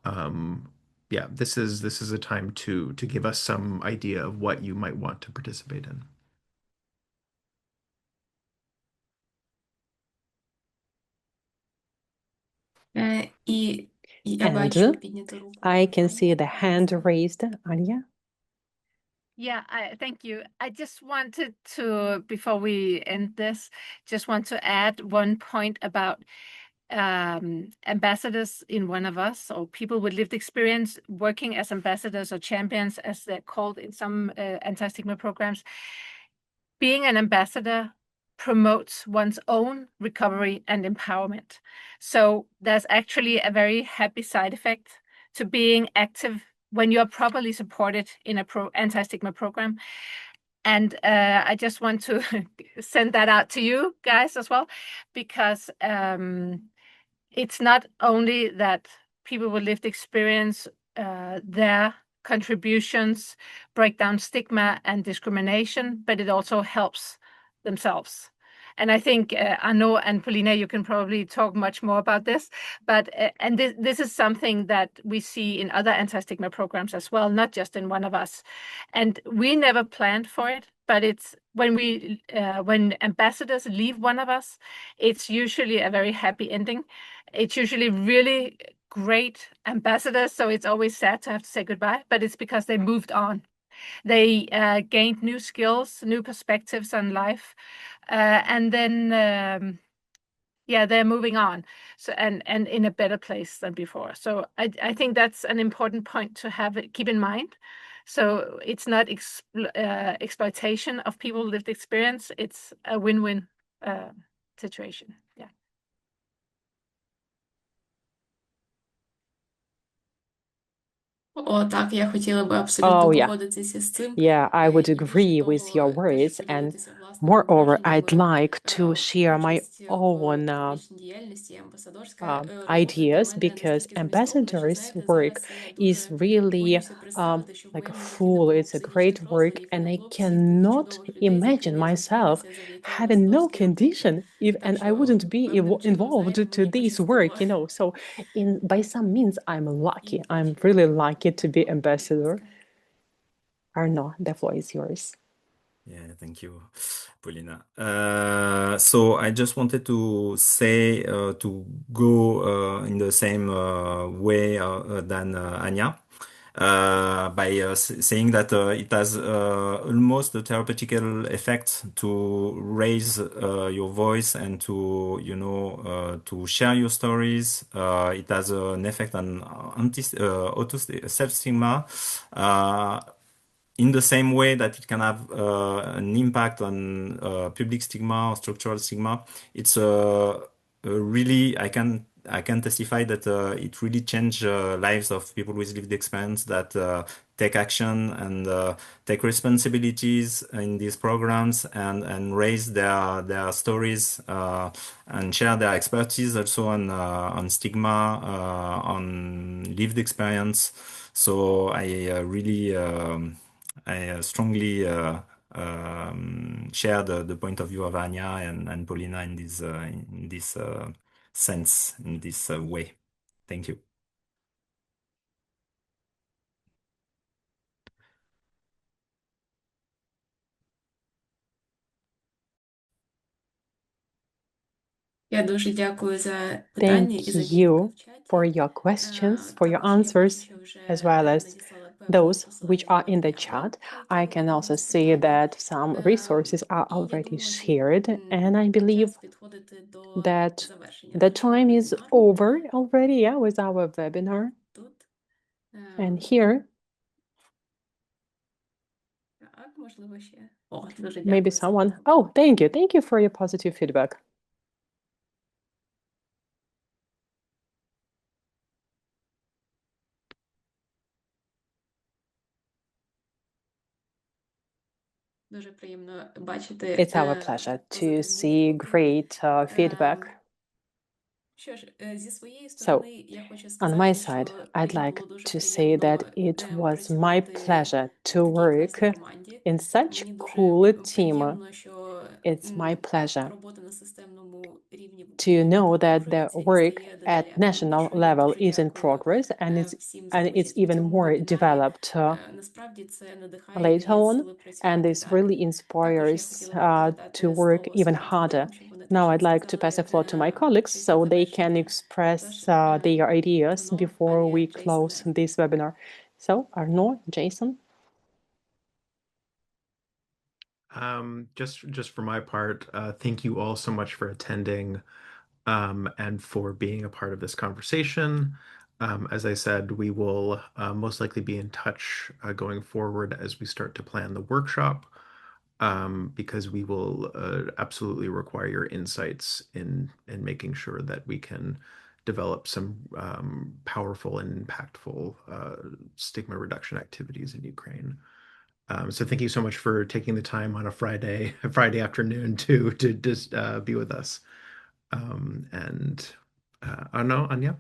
Yeah, this is a time to give us some idea of what you might want to participate in.
І я
And
бачу підняту руку.
I can see the hand raised, Anya.
Yeah, thank you. I just wanted to, before we end this, just want to add one point about ambassadors in One of Us, or people with lived experience working as ambassadors or champions, as they're called in some anti-stigma programs. Being an ambassador promotes one's own recovery and empowerment. So there's actually a very happy side effect to being active when you're properly supported in a anti-stigma program. And I just want to send that out to you guys as well, because it's not only that people with lived experience, their contributions break down stigma and discrimination, but it also helps themselves. And I think Arnaud and Paulina, you can probably talk much more about this, but and this is something that we see in other anti-stigma programs as well, not just in One of Us. And we never planned for it, but it's when ambassadors leave One of Us, it's usually a very happy ending. It's usually really great ambassadors, so it's always sad to have to say goodbye, but it's because they moved on. They gained new skills, new perspectives on life, and then yeah, they're moving on, so and in a better place than before. So I think that's an important point to keep in mind. So it's not exploitation of people with lived experience; it's a win-win. situation. Yeah.
О, так, я хотіла би абсолютно
Oh, yeah.
погодитися з цим.
Yeah, I would
І більше
agree with
того,
your
те,
words.
щоб
And
поділитися власними
moreover, I'd
враженнями,
like to share my
участь в
own
публічній діяльності, амбасадорська робота для
ideas
мене
because
настільки змістовна, що,
ambassadors'
знаєте,
work
зараз я
is
дуже
really
боюся представити, що в
like
моєму житті не
full.
було
It's
б
a
сидючих
great
дорослих,
work,
і
and I
хлопців, і
cannot
чудових людей, з
imagine
якими я
myself
зустрілася завдяки
having no
амбасадорській роботі.
condition if
Так
and I
що
wouldn't be
певним чином,
involved
знаєте,
to
мені
this
пощастило.
work, you know. So by some means I'm lucky.
І
I'm
бачите,
really
будь
lucky to be ambassador.
ласка.
Arno, the floor is yours.
Yeah, thank you, Paulina. So I just wanted to say to go in the same way than Anya by saying that it has almost a therapeutical effect to raise your voice and to to share your stories. It has an effect on self-stigma. In the same way that it can have an impact on public stigma or structural stigma, it's really I can testify that it really changed lives of people with lived experience that take action and take responsibilities in these programs and raise their stories and share their expertise also on stigma on lived experience. So I really I strongly share the point of view of Anya and Paulina in this sense, in this way. Thank you.
Я дуже дякую за питання і
Thank
за
you
відгуки в чаті.
for your questions, for your
Також я бачу,
answers,
що вже
as well as
надіслали певне
those which
посилання
are in
на
the
WHO
chat.
website,
I can also see
спитати.
that some resources are
І я
already
думаю, що
shared, and I believe
час підходити до
that
завершення
the
нашого
time is
вебінару.
over already, yeah, with our webinar.
Тут.
And here,
Так, можливо, ще. О, дуже
maybe
дякую за
someone.
відгуки.
Oh, thank you. Thank you for your positive feedback.
Дуже приємно бачити
It's our pleasure to
позитивну
see
відгуки.
great feedback.
Що ж, зі своєї
So,
сторони, я хочу
on
сказати,
my
що
side, I'd
мені
like
було дуже
to say that
приємно
it was my
працювати
pleasure to
в такій
work
класній команді.
in such
Мені дуже
cool team.
приємно, що
It's my pleasure
робота на системному рівні в
to
Україні
know that the
продовжується і
work
стає
at
дедалі
national
активнішою. Я
level
дуже
is in
дякую
progress
всім за
and it's
участь в
even
цьому
more
вебінарі.
developed
Насправді це надихає і
later
дає
on,
сили
and
працювати
this
далі.
really inspires
хотіла б
to
передати
work
слово
even
своїм
harder.
колегам, щоб вони
Now
теж
I'd like to pass the floor to my colleagues so they can express their ideas before we close this webinar. So, Arnaud, Jason.
Just for my part, thank you all so much for attending and for being a part of this conversation. As I said, we will most likely be in touch going forward as we start to plan the workshop because we will absolutely require your insights in making sure that we can develop some powerful and impactful stigma reduction activities in Ukraine. So thank you so much for taking the time on a Friday afternoon to just be with us. And Arno, Anya?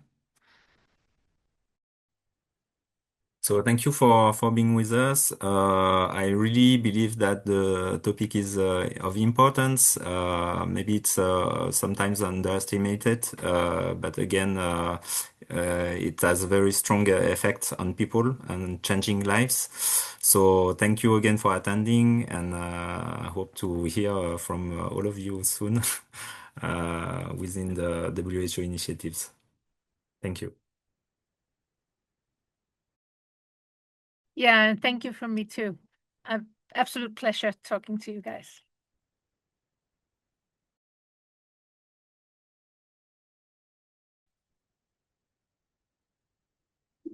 So thank you for being with us. I really believe that the topic is of importance. Maybe it's sometimes underestimated, but again, it has a very strong effect on people and changing lives. So thank you again for attending, and I hope to hear from all of you soon within the WHO initiatives. Thank you.
Yeah, and thank you from me too. Absolute pleasure talking to you guys.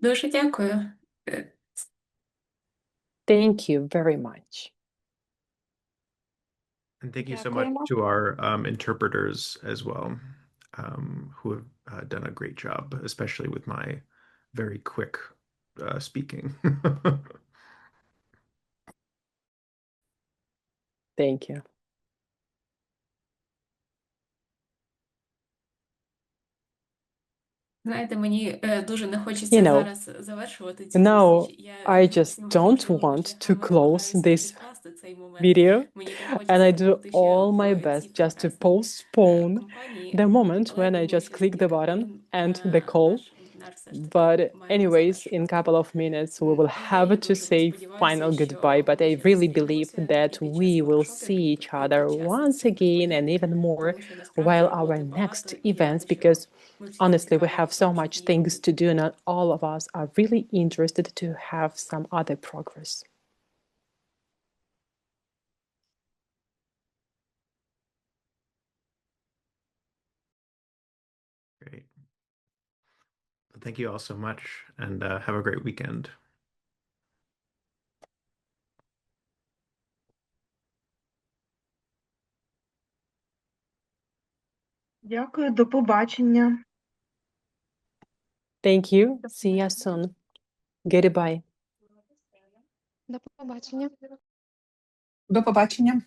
Дуже дякую.
Thank you very much.
And thank you so much
Дякуємо.
to our interpreters as well, who have done a great job, especially with my very quick speaking.
Thank you.
Знаєте, мені дуже не хочеться
You know,
зараз завершувати цю
now
зустріч. Я
I just
всім
don't
запрошую
want
ще
to close
намагаюся
this
відкласти цей момент.
video,
Мені так
and
хочеться
I do
побути ще
all my
в
best
цій
just to
прекрасній
postpone
компанії.
the moment
Але
when I
думаю,
just
що за
click the
кілька
button
хвилин
and the call.
наш вебінар все ж таки
But
маємо
anyways,
завершувати.
in a couple of minutes, we will
Я
have
і
to
дуже
say
сподіваюся,
final
що
goodbye. But
ми
I
ще
really believe
зустрінемося
that
і під
we
час
will
воркшопів,
see
і
each
під
other
час
once
цих
again and
подій,
even more
тому що насправді
while
роботи
our
багато,
next
і я
events,
рада, що
because
ми всі
honestly, we
яскраві
have
в
so
тому,
much
щоб їх
things to do, and all of us are really interested to have some other progress.
Great. Thank you all so much, and have a great weekend.
Дякую, до побачення.
Thank you. See you soon. Goodbye.
До побачення.
До побачення.